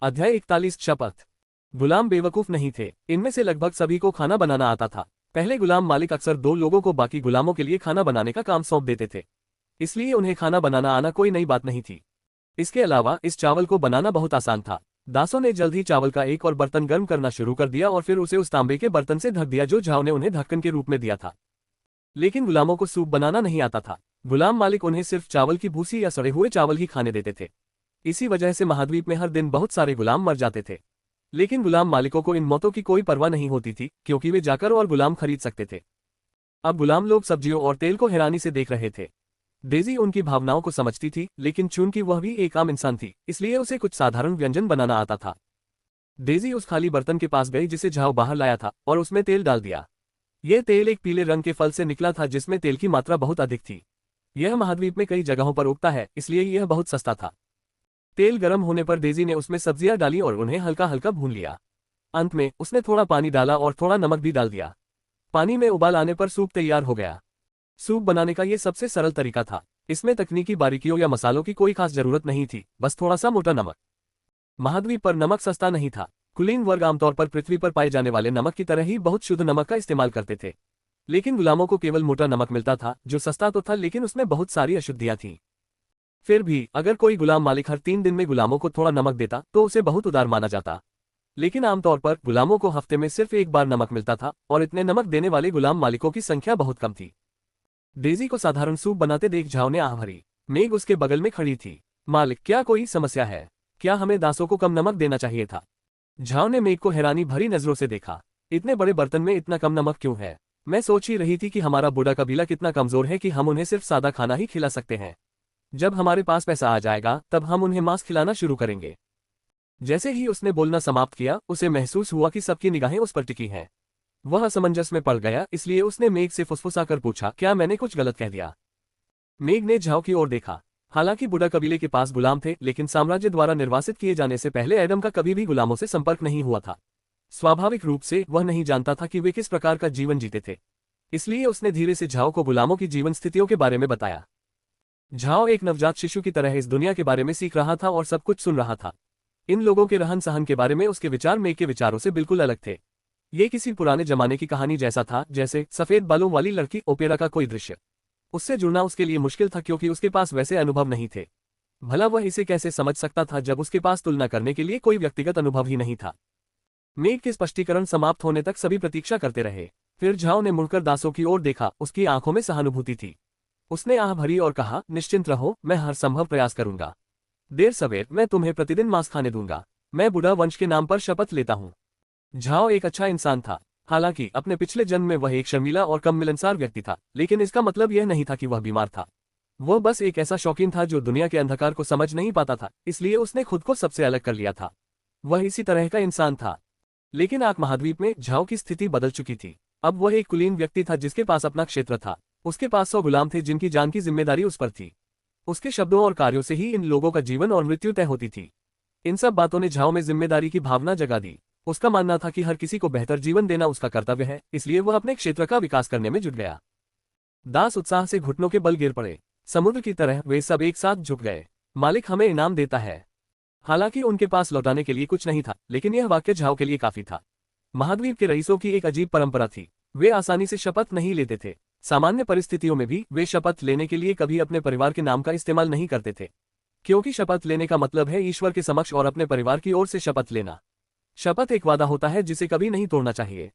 अध्याय 41 शपथ। गुलाम बेवकूफ नहीं थे। इनमें से लगभग सभी को खाना बनाना आता था। पहले गुलाम मालिक अक्सर दो लोगों को बाकी गुलामों के लिए खाना बनाने का काम सौंप देते थे, इसलिए उन्हें खाना बनाना आना कोई नई बात नहीं थी। इसके अलावा इस चावल को बनाना बहुत आसान था। दासों ने जल्द ही चावल का एक और बर्तन गर्म करना शुरू कर दिया और फिर उसे उस तांबे के बर्तन से ढक दिया जो झाव ने उन्हें ढक्कन के रूप में दिया था। लेकिन गुलामों को सूप बनाना नहीं आता था। गुलाम मालिक उन्हें सिर्फ चावल की भूसी या सड़े हुए चावल ही खाने देते थे। इसी वजह से महाद्वीप में हर दिन बहुत सारे गुलाम मर जाते थे। लेकिन गुलाम मालिकों को इन मौतों की कोई परवाह नहीं होती थी, क्योंकि वे जाकर और गुलाम खरीद सकते थे। अब गुलाम लोग सब्जियों और तेल को हैरानी से देख रहे थे। डेजी उनकी भावनाओं को समझती थी, लेकिन चूंकि वह भी एक आम इंसान थी, इसलिए उसे कुछ साधारण व्यंजन बनाना आता था। डेजी उस खाली बर्तन के पास गई जिसे झाव बाहर लाया था और उसमें तेल डाल दिया। यह तेल एक पीले रंग के फल से निकला था जिसमें तेल की मात्रा बहुत अधिक थी। यह महाद्वीप में कई जगहों पर उगता है, इसलिए यह बहुत सस्ता था। तेल गर्म होने पर डेजी ने उसमें सब्जियां डाली और उन्हें हल्का हल्का भून लिया। अंत में उसने थोड़ा पानी डाला और थोड़ा नमक भी डाल दिया। पानी में उबाल आने पर सूप तैयार हो गया। सूप बनाने का यह सबसे सरल तरीका था। इसमें तकनीकी बारीकियों या मसालों की कोई खास जरूरत नहीं थी, बस थोड़ा सा मोटा नमक। महाद्वीप पर नमक सस्ता नहीं था। कुलीन वर्ग आमतौर पर पृथ्वी पर पाए जाने वाले नमक की तरह ही बहुत शुद्ध नमक का इस्तेमाल करते थे। लेकिन गुलामों को केवल मोटा नमक मिलता था, जो सस्ता तो था लेकिन उसमें बहुत सारी अशुद्धियां थीं। फिर भी अगर कोई गुलाम मालिक हर 3 दिन में गुलामों को थोड़ा नमक देता तो उसे बहुत उदार माना जाता। लेकिन आमतौर पर गुलामों को हफ्ते में सिर्फ एक बार नमक मिलता था और इतने नमक देने वाले गुलाम मालिकों की संख्या बहुत कम थी। डेजी को साधारण सूप बनाते देख झाव ने आह भरी। मेग उसके बगल में खड़ी थी। मालिक, क्या कोई समस्या है? क्या हमें दासों को कम नमक देना चाहिए था? झाव ने मेग को हैरानी भरी नजरों से देखा। इतने बड़े बर्तन में इतना कम नमक क्यों है? मैं सोच ही रही थी कि हमारा बूढ़ा कबीला कितना कमजोर है कि हम उन्हें सिर्फ सादा खाना ही खिला सकते हैं। जब हमारे पास पैसा आ जाएगा तब हम उन्हें मांस खिलाना शुरू करेंगे। जैसे ही उसने बोलना समाप्त किया, उसे महसूस हुआ कि सबकी निगाहें उस पर टिकी हैं। वह असमंजस में पड़ गया, इसलिए उसने मेघ से फुसफुसाकर पूछा, क्या मैंने कुछ गलत कह दिया? मेघ ने झाव की ओर देखा। हालांकि बूढ़ा कबीले के पास गुलाम थे, लेकिन साम्राज्य द्वारा निर्वासित किए जाने से पहले एडम का कभी भी गुलामों से संपर्क नहीं हुआ था। स्वाभाविक रूप से वह नहीं जानता था कि वे किस प्रकार का जीवन जीते थे। इसलिए उसने धीरे से झाव को गुलामों की जीवन स्थितियों के बारे में बताया। झाव एक नवजात शिशु की तरह इस दुनिया के बारे में सीख रहा था और सब कुछ सुन रहा था। इन लोगों के रहन सहन के बारे में उसके विचार मेघ के विचारों से बिल्कुल अलग थे। ये किसी पुराने जमाने की कहानी जैसा था, जैसे सफेद बालों वाली लड़की ओपेरा का कोई दृश्य। उससे जुड़ना उसके लिए मुश्किल था क्योंकि उसके पास वैसे अनुभव नहीं थे। भला वह इसे कैसे समझ सकता था जब उसके पास तुलना करने के लिए कोई व्यक्तिगत अनुभव ही नहीं था। मेघ के स्पष्टीकरण समाप्त होने तक सभी प्रतीक्षा करते रहे। फिर झाव ने मुड़कर दासों की ओर देखा। उसकी आंखों में सहानुभूति थी। उसने आह भरी और कहा, निश्चिंत रहो, मैं हर संभव प्रयास करूंगा। देर सवेर मैं तुम्हें प्रतिदिन मांस खाने दूंगा। मैं बुढ़ा वंश के नाम पर शपथ लेता हूं। झाव एक अच्छा इंसान था। हालांकि अपने पिछले जन्म में वह एक शर्मीला और कम मिलनसार व्यक्ति था, लेकिन इसका मतलब यह नहीं था कि वह बीमार था। वह बस एक ऐसा शौकीन था जो दुनिया के अंधकार को समझ नहीं पाता था, इसलिए उसने खुद को सबसे अलग कर लिया था। वह इसी तरह का इंसान था। लेकिन आक महाद्वीप में झाव की स्थिति बदल चुकी थी। अब वह एक कुलीन व्यक्ति था जिसके पास अपना क्षेत्र था। उसके पास 100 गुलाम थे जिनकी जान की जिम्मेदारी उस पर थी। उसके शब्दों और कार्यों से ही इन लोगों का जीवन और मृत्यु तय होती थी। इन सब बातों ने झाव में जिम्मेदारी की भावना जगा दी। उसका मानना था कि हर किसी को बेहतर जीवन देना उसका कर्तव्य है, इसलिए वह अपने क्षेत्र का विकास करने में जुट गया। दास उत्साह से घुटनों के बल गिर पड़े। समुद्र की तरह वे सब एक साथ झुक गए। मालिक हमें इनाम देता है। हालांकि उनके पास लौटाने के लिए कुछ नहीं था, लेकिन यह वाक्य झाव के लिए काफी था। महाद्वीप के रईसों की एक अजीब परंपरा थी। वे आसानी से शपथ नहीं लेते थे। सामान्य परिस्थितियों में भी वे शपथ लेने के लिए कभी अपने परिवार के नाम का इस्तेमाल नहीं करते थे, क्योंकि शपथ लेने का मतलब है ईश्वर के समक्ष और अपने परिवार की ओर से शपथ लेना। शपथ एक वादा होता है जिसे कभी नहीं तोड़ना चाहिए।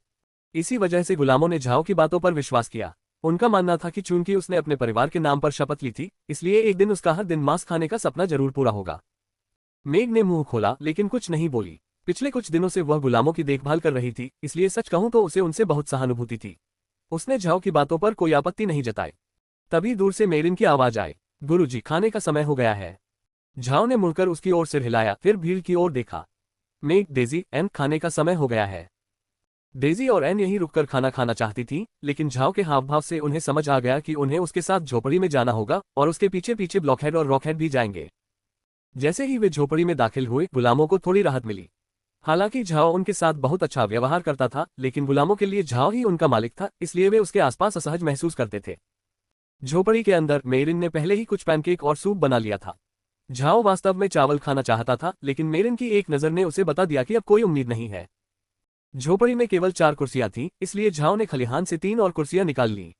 इसी वजह से गुलामों ने झाव की बातों पर विश्वास किया। उनका मानना था कि चूंकि उसने अपने परिवार के नाम पर शपथ ली थी, इसलिए एक दिन उसका हर दिन मांस खाने का सपना जरूर पूरा होगा। मेघ ने मुंह खोला लेकिन कुछ नहीं बोली। पिछले कुछ दिनों से वह गुलामों की देखभाल कर रही थी, इसलिए सच कहूं तो उसे उनसे बहुत सहानुभूति थी। उसने झाव की बातों पर कोई आपत्ति नहीं जताई। तभी दूर से मेरिन की आवाज आई, गुरुजी, खाने का समय हो गया है। झाव ने मुड़कर उसकी ओर सिर हिलाया, फिर भीड़ की ओर देखा। मेघ, डेजी, एन, खाने का समय हो गया है। डेजी और एन यहीं रुककर खाना खाना चाहती थी, लेकिन झाव के हावभाव से उन्हें समझ आ गया कि उन्हें उसके साथ झोपड़ी में जाना होगा और उसके पीछे पीछे ब्लॉकहेड और रॉकहेड भी जाएंगे। जैसे ही वे झोपड़ी में दाखिल हुए, गुलामों को थोड़ी राहत मिली। हालांकि झाव उनके साथ बहुत अच्छा व्यवहार करता था, लेकिन गुलामों के लिए झाव ही उनका मालिक था, इसलिए वे उसके आसपास असहज महसूस करते थे। झोपड़ी के अंदर मेरिन ने पहले ही कुछ पैनकेक और सूप बना लिया था। झाओ वास्तव में चावल खाना चाहता था, लेकिन मेरिन की एक नजर ने उसे बता दिया कि अब कोई उम्मीद नहीं है। झोपड़ी में केवल 4 कुर्सियां थीं, इसलिए झाओ ने खलिहान से 3 और कुर्सियां निकाल लीं।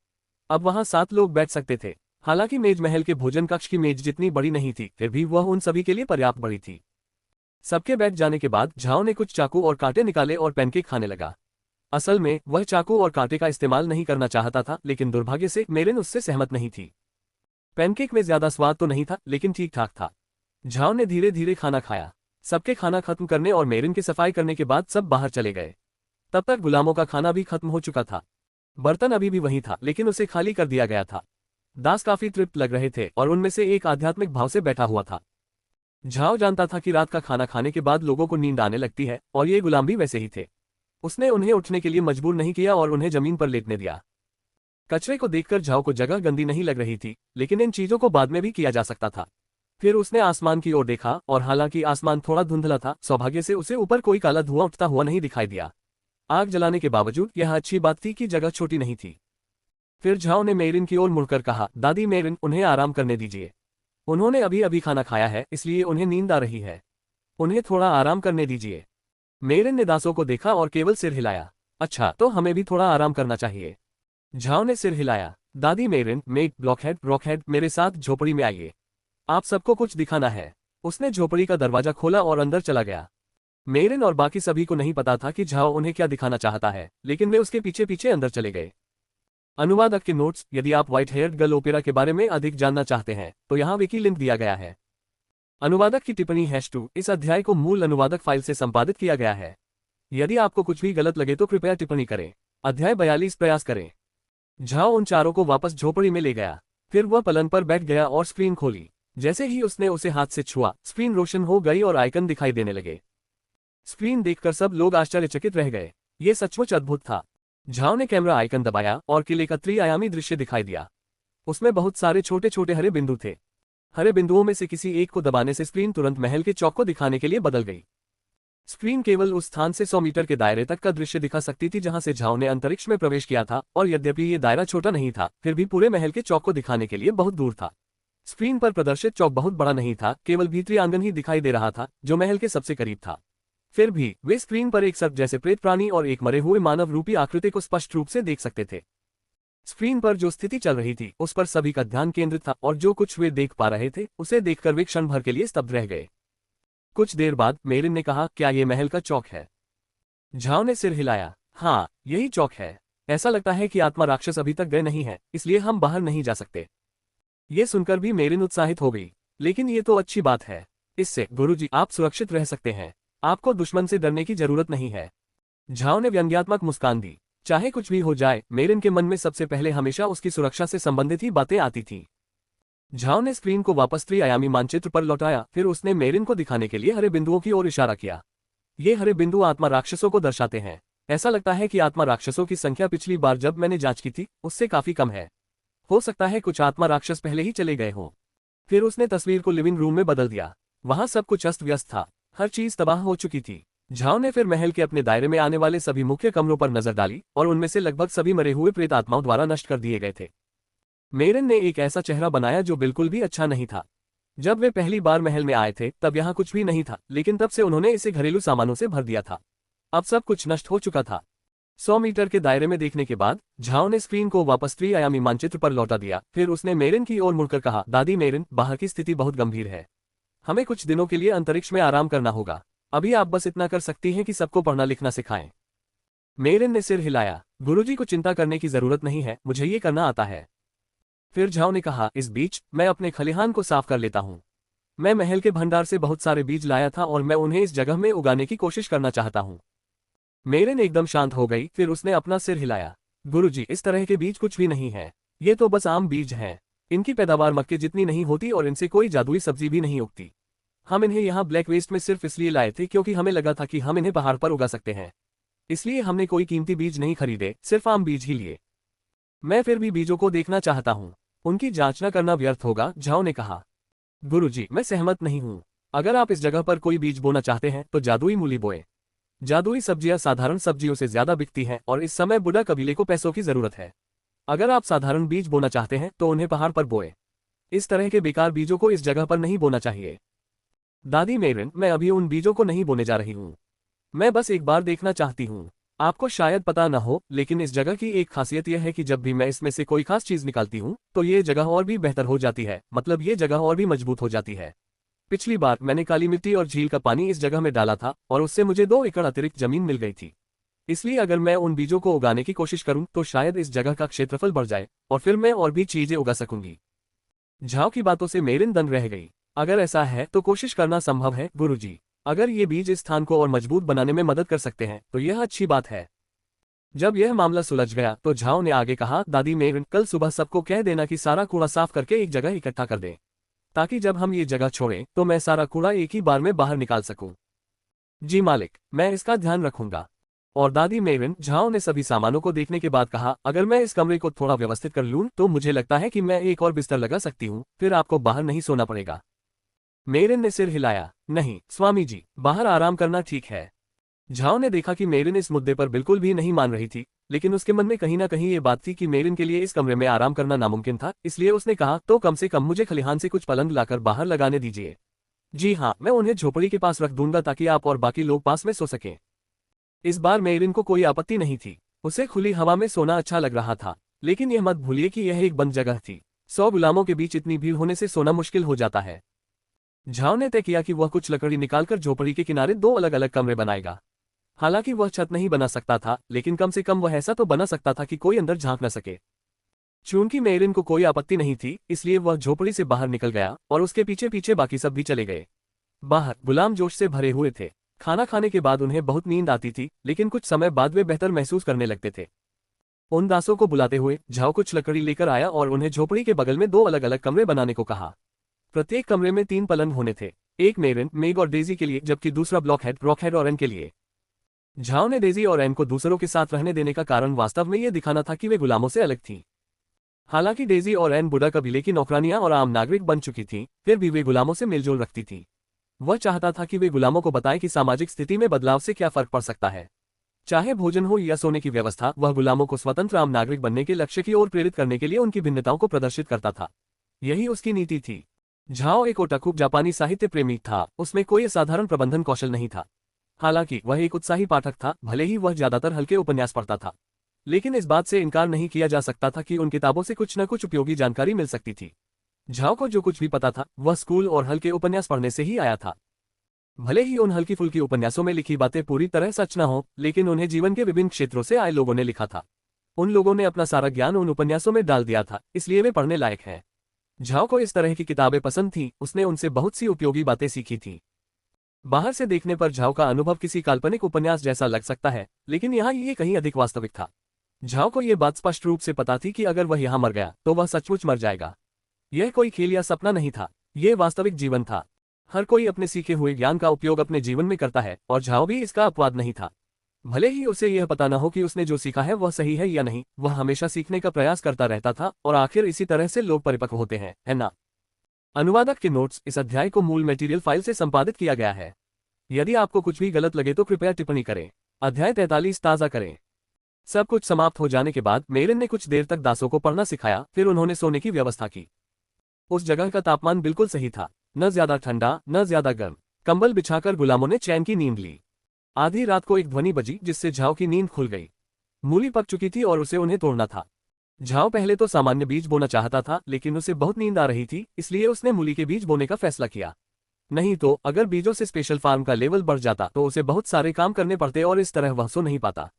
अब वहां 7 लोग बैठ सकते थे। हालांकि मेज महल के भोजन कक्ष की मेज जितनी बड़ी नहीं थी, फिर भी वह उन सभी के लिए पर्याप्त बड़ी थी। सबके बैठ जाने के बाद झाओ ने कुछ चाकू और कांटे निकाले और पैनकेक खाने लगा। असल में वह चाकू और कांटे का इस्तेमाल नहीं करना चाहता था, लेकिन दुर्भाग्य से मेरिन उससे सहमत नहीं थी। पैनकेक में ज्यादा स्वाद तो नहीं था, लेकिन ठीक ठाक था। झाओ ने धीरे धीरे खाना खाया। सबके खाना खत्म करने और मेरिन की सफाई करने के बाद सब बाहर चले गए। तब तक गुलामों का खाना भी खत्म हो चुका था। बर्तन अभी भी वहीं था, लेकिन उसे खाली कर दिया गया था। दास काफी तृप्त लग रहे थे और उनमें से एक आध्यात्मिक भाव से बैठा हुआ था। झाओ जानता था कि रात का खाना खाने के बाद लोगों को नींद आने लगती है, और ये गुलाम भी वैसे ही थे। उसने उन्हें उठने के लिए मजबूर नहीं किया और उन्हें जमीन पर लेटने दिया। कचरे को देखकर झाओ को जगह गंदी नहीं लग रही थी, लेकिन इन चीजों को बाद में भी किया जा सकता था। फिर उसने आसमान की ओर देखा, और हालांकि आसमान थोड़ा धुंधला था, सौभाग्य से उसे ऊपर कोई काला धुआं उठता हुआ नहीं दिखाई दिया। आग जलाने के बावजूद यह अच्छी बात थी कि जगह छोटी नहीं थी। फिर झाओ ने मेरिन की ओर मुड़कर कहा, दादी मेरिन, उन्हें आराम करने दीजिए। उन्होंने अभी अभी खाना खाया है, इसलिए उन्हें नींद आ रही है। उन्हें थोड़ा आराम करने दीजिए। मेरिन ने दासों को देखा और केवल सिर हिलाया। अच्छा, तो हमें भी थोड़ा आराम करना चाहिए। झाओ ने सिर हिलाया। दादी मेरिन, मेक, ब्लॉकहेड, रॉकहेड, मेरे साथ झोपड़ी में आइए। आप सबको कुछ दिखाना है। उसने झोपड़ी का दरवाजा खोला और अंदर चला गया। मेरिन और बाकी सभी को नहीं पता था कि झाओ उन्हें क्या दिखाना चाहता है, लेकिन वे उसके पीछे पीछे अंदर चले गए। अनुवादक के नोट्स, यदि आप व्हाइट हेयर्ड गर्ल ओपेरा के बारे में अधिक जानना चाहते हैं तो यहाँ विकी लिंक दिया गया है। अनुवादक की टिप्पणी #2 इस अध्याय को मूल अनुवादक फाइल से संपादित किया गया है। यदि आपको कुछ भी गलत लगे तो कृपया टिप्पणी करें। अध्याय 42 प्रयास करें। झाओ उन चारों को वापस झोपड़ी में ले गया। फिर वह पलंग पर बैठ गया और स्क्रीन खोली। जैसे ही उसने उसे हाथ से छुआ, स्क्रीन रोशन हो गई और आइकन दिखाई देने लगे। स्क्रीन देखकर सब लोग आश्चर्यचकित रह गए। ये सचमुच अद्भुत था। झाओ ने कैमरा आइकन दबाया और किले का त्रिआयामी दृश्य दिखाई दिया। उसमें बहुत सारे छोटे छोटे हरे बिंदु थे। हरे बिंदुओं में से किसी एक को दबाने से स्क्रीन तुरंत महल के चौक को दिखाने के लिए बदल गई। स्क्रीन केवल उस स्थान से 100 मीटर के दायरे तक का दृश्य दिखा सकती थी जहां से झाओ ने अंतरिक्ष में प्रवेश किया था, और यद्यपि ये दायरा छोटा नहीं था, फिर भी पूरे महल के चौक को दिखाने के लिए बहुत दूर था। स्क्रीन पर प्रदर्शित चौक बहुत बड़ा नहीं था, केवल भीतरी आंगन ही दिखाई दे रहा था, जो महल के सबसे करीब था। फिर भी वे स्क्रीन पर एक सर्प जैसे प्रेत प्राणी और एक मरे हुए मानव रूपी आकृति को स्पष्ट रूप से देख सकते थे। स्क्रीन पर जो स्थिति चल रही थी उस पर सभी का ध्यान केंद्रित था, और जो कुछ वे देख पा रहे थे उसे देखकर वे क्षण भर के लिए स्तब्ध रह गए। कुछ देर बाद मेरिन ने कहा, क्या ये महल का चौक है? झाओ ने सिर हिलाया। हाँ, यही चौक है। ऐसा लगता है कि आत्मा राक्षस अभी तक गए नहीं है, इसलिए हम बाहर नहीं जा सकते। ये सुनकर भी मेरिन उत्साहित हो गई। लेकिन ये तो अच्छी बात है। इससे गुरुजी आप सुरक्षित रह सकते हैं। आपको दुश्मन से डरने की जरूरत नहीं है। झाओ ने व्यंग्यात्मक मुस्कान दी। चाहे कुछ भी हो जाए, मेरिन के मन में सबसे पहले हमेशा उसकी सुरक्षा से संबंधित ही बातें आती थीं। झाओ ने स्क्रीन को वापस त्रिआयामी मानचित्र पर लौटाया। फिर उसने मेरिन को दिखाने के लिए हरे बिंदुओं की ओर इशारा किया। ये हरे बिंदु आत्मा राक्षसों को दर्शाते हैं। ऐसा लगता है कि आत्मा राक्षसों की संख्या पिछली बार जब मैंने जांच की थी उससे काफी कम है। हो सकता है कुछ आत्मा राक्षस पहले ही चले गए हों। फिर उसने तस्वीर को लिविंग रूम में बदल दिया। वहां सब कुछ अस्त व्यस्त था। हर चीज तबाह हो चुकी थी। झाओ ने फिर महल के अपने दायरे में आने वाले सभी मुख्य कमरों पर नजर डाली, और उनमें से लगभग सभी मरे हुए प्रेत आत्माओं द्वारा नष्ट कर दिए गए थे। मेरिन ने एक ऐसा चेहरा बनाया जो बिल्कुल भी अच्छा नहीं था। जब वे पहली बार महल में आए थे तब यहाँ कुछ भी नहीं था, लेकिन तब से उन्होंने इसे घरेलू सामानों से भर दिया था। अब सब कुछ नष्ट हो चुका था। 100 मीटर के दायरे में देखने के बाद झाओ ने स्क्रीन को वापस त्रिआयामी मानचित्र पर लौटा दिया। फिर उसने मेरिन की ओर मुड़कर कहा, दादी मेरिन, बाहर की स्थिति बहुत गंभीर है। हमें कुछ दिनों के लिए अंतरिक्ष में आराम करना होगा। अभी आप बस इतना कर सकती हैं कि सबको पढ़ना लिखना सिखाएं। मेरिन ने सिर हिलाया। गुरुजी को चिंता करने की जरूरत नहीं है, मुझे ये करना आता है। फिर झाओ ने कहा, इस बीच मैं अपने खलिहान को साफ कर लेता हूँ। मैं महल के भंडार से बहुत सारे बीज लाया था और मैं उन्हें इस जगह में उगाने की कोशिश करना चाहता हूँ। मेरिन एकदम शांत हो गई। फिर उसने अपना सिर हिलाया। गुरुजी, इस तरह के बीज कुछ भी नहीं है। ये तो बस आम बीज हैं। इनकी पैदावार मक्के जितनी नहीं होती और इनसे कोई जादुई सब्जी भी नहीं उगती। हम इन्हें यहाँ ब्लैक वेस्ट में सिर्फ इसलिए लाए थे क्योंकि हमें लगा था कि हम इन्हें पहाड़ पर उगा सकते हैं। इसलिए हमने कोई कीमती बीज नहीं खरीदे, सिर्फ आम बीज ही लिए। मैं फिर भी बीजों को देखना चाहता हूँ। उनकी जांच न करना व्यर्थ होगा, झाओ ने कहा। गुरुजी, मैं सहमत नहीं हूँ। अगर आप इस जगह पर कोई बीज बोना चाहते हैं तो जादुई मूली बोए। जादुई सब्जियां साधारण सब्जियों से ज्यादा बिकती हैं और इस समय बुढ़ा कबीले को पैसों की जरूरत है। अगर आप साधारण बीज बोना चाहते हैं तो उन्हें पहाड़ पर बोए। इस तरह के बेकार बीजों को इस जगह पर नहीं बोना चाहिए। दादी मेरिन, मैं अभी उन बीजों को नहीं बोने जा रही हूँ। मैं बस एक बार देखना चाहती हूँ। आपको शायद पता न हो, लेकिन इस जगह की एक खासियत यह है कि जब भी मैं इसमें से कोई खास चीज निकालती हूँ तो ये जगह और भी बेहतर हो जाती है, मतलब ये जगह और भी मजबूत हो जाती है। पिछली बार मैंने काली मिट्टी और झील का पानी इस जगह में डाला था और उससे मुझे 2 एकड़ अतिरिक्त जमीन मिल गई थी। इसलिए अगर मैं उन बीजों को उगाने की कोशिश करूं तो शायद इस जगह का क्षेत्रफल बढ़ जाए और फिर मैं और भी चीजें उगा सकूंगी। झाओ की बातों से मेरिन दंग रह गई। अगर ऐसा है तो कोशिश करना संभव है गुरुजी। अगर ये बीज इस स्थान को और मजबूत बनाने में मदद कर सकते हैं तो यह अच्छी बात है। जब यह मामला सुलझ गया तो झाओ ने आगे कहा, दादी मेरिन, कल सुबह सबको कह देना कि सारा कूड़ा साफ करके एक जगह इकट्ठा कर दें, ताकि जब हम ये जगह छोड़ें तो मैं सारा कूड़ा एक ही बार में बाहर निकाल सकूं। जी मालिक, मैं इसका ध्यान रखूंगा। और दादी मेरिन, झाओ ने सभी सामानों को देखने के बाद कहा, अगर मैं इस कमरे को थोड़ा व्यवस्थित कर लूं तो मुझे लगता है कि मैं एक और बिस्तर लगा सकती हूं, फिर आपको बाहर नहीं सोना पड़ेगा। मेरिन ने सिर हिलाया, नहीं स्वामी जी, बाहर आराम करना ठीक है। झाओ ने देखा कि मेरिन इस मुद्दे पर बिल्कुल भी नहीं मान रही थी, लेकिन उसके मन में कहीं ना कहीं ये बात थी कि मेरिन के लिए इस कमरे में आराम करना नामुमकिन था, इसलिए उसने कहा, तो कम से कम मुझे खलिहान से कुछ पलंग लाकर बाहर लगाने दीजिए। जी हाँ, मैं उन्हें झोपड़ी के पास रख दूंगा ताकि आप और बाकी लोग पास में सो सकें। इस बार मेरिन को कोई आपत्ति नहीं थी। उसे खुली हवा में सोना अच्छा लग रहा था, लेकिन यह मत भूलिए कि यह एक बंद जगह थी। 100 गुलामों के बीच इतनी भीड़ होने से सोना मुश्किल हो जाता है। झाओ ने तय किया कि वह कुछ लकड़ी निकालकर झोपड़ी के किनारे 2 अलग अलग कमरे बनाएगा। हालांकि वह छत नहीं बना सकता था, लेकिन कम से कम वह ऐसा तो बना सकता था कि कोई अंदर झांक न सके। चूंकि मेरिन को कोई आपत्ति नहीं थी, इसलिए वह झोपड़ी से बाहर निकल गया और उसके पीछे पीछे बाकी सब भी चले गए। बाहर गुलाम जोश से भरे हुए थे। खाना खाने के बाद उन्हें बहुत नींद आती थी, लेकिन कुछ समय बाद वे बेहतर महसूस करने लगते थे। उन दासों को बुलाते हुए झाओ कुछ लकड़ी लेकर आया और उन्हें झोपड़ी के बगल में 2 अलग अलग कमरे बनाने को कहा। प्रत्येक कमरे में 3 पलंग होने थे, एक मेरिन, मेग और डेजी के लिए, जबकि दूसरा रॉकहेड और एन के लिए। झाओ ने डेजी और एन को दूसरों के साथ रहने देने का कारण वास्तव में यह दिखाना था कि वे गुलामों से अलग थीं। हालांकि डेजी और एन बुडा कबीले की नौकरानियां और आम नागरिक बन चुकी थीं, फिर भी वे गुलामों से मिलजुल रखती थीं। वह चाहता था कि वे गुलामों को बताएं कि सामाजिक स्थिति में बदलाव से क्या फर्क पड़ सकता है। चाहे भोजन हो या सोने की व्यवस्था, वह गुलामों को स्वतंत्र आम नागरिक बनने के लक्ष्य की ओर प्रेरित करने के लिए उनकी भिन्नताओं को प्रदर्शित करता था। यही उसकी नीति थी। झाओ एक ओटाकू जापानी साहित्य प्रेमी था, उसमें कोई असाधारण प्रबंधन कौशल नहीं था। हालांकि वह एक उत्साही पाठक था, भले ही वह ज्यादातर हल्के उपन्यास पढ़ता था, लेकिन इस बात से इनकार नहीं किया जा सकता था कि उन किताबों से कुछ न कुछ उपयोगी जानकारी मिल सकती थी। झाओ को जो कुछ भी पता था वह स्कूल और हल्के उपन्यास पढ़ने से ही आया था। भले ही उन हल्की फुल्की उपन्यासों में लिखी बातें पूरी तरह सच न हो, लेकिन उन्हें जीवन के विभिन्न क्षेत्रों से आए लोगों ने लिखा था। उन लोगों ने अपना सारा ज्ञान उन उपन्यासों में डाल दिया था, इसलिए वे पढ़ने लायक हैं। झाओ को इस तरह की किताबें पसंद थीं, उसने उनसे बहुत सी उपयोगी बातें सीखी थीं। बाहर से देखने पर झाओ का अनुभव किसी काल्पनिक उपन्यास जैसा लग सकता है, लेकिन यहाँ ये कहीं अधिक वास्तविक था। झाओ को यह बात स्पष्ट रूप से पता थी कि अगर वह यहाँ मर गया तो वह सचमुच मर जाएगा। यह कोई खेल या सपना नहीं था, यह वास्तविक जीवन था। हर कोई अपने सीखे हुए ज्ञान का उपयोग अपने जीवन में करता है, और झाओ भी इसका अपवाद नहीं था। भले ही उसे यह पता न हो कि उसने जो सीखा है वह सही है या नहीं, वह हमेशा सीखने का प्रयास करता रहता था, और आखिर इसी तरह से लोग परिपक्व होते हैं, है ना? अनुवादक के नोट्स। इस अध्याय को मूल मटेरियल फाइल से संपादित किया गया है। यदि आपको कुछ भी गलत लगे तो कृपया टिप्पणी करें। अध्याय 43 ताज़ा करें। सब कुछ समाप्त हो जाने के बाद मेरिन ने कुछ देर तक दासों को पढ़ना सिखाया, फिर उन्होंने सोने की व्यवस्था की। उस जगह का तापमान बिल्कुल सही था, न ज्यादा ठंडा न ज्यादा गर्म। कंबल बिछाकर गुलामों ने चैन की नींद ली। आधी रात को एक ध्वनि बजी जिससे झाओ की नींद खुल गई। मूली पक चुकी थी और उसे उन्हें तोड़ना था। झाओ पहले तो सामान्य बीज बोना चाहता था, लेकिन उसे बहुत नींद आ रही थी, इसलिए उसने मूली के बीज बोने का फैसला किया। नहीं तो अगर बीजों से स्पेशल फार्म का लेवल बढ़ जाता तो उसे बहुत सारे काम करने पड़ते और इस तरह वह सो नहीं पाता।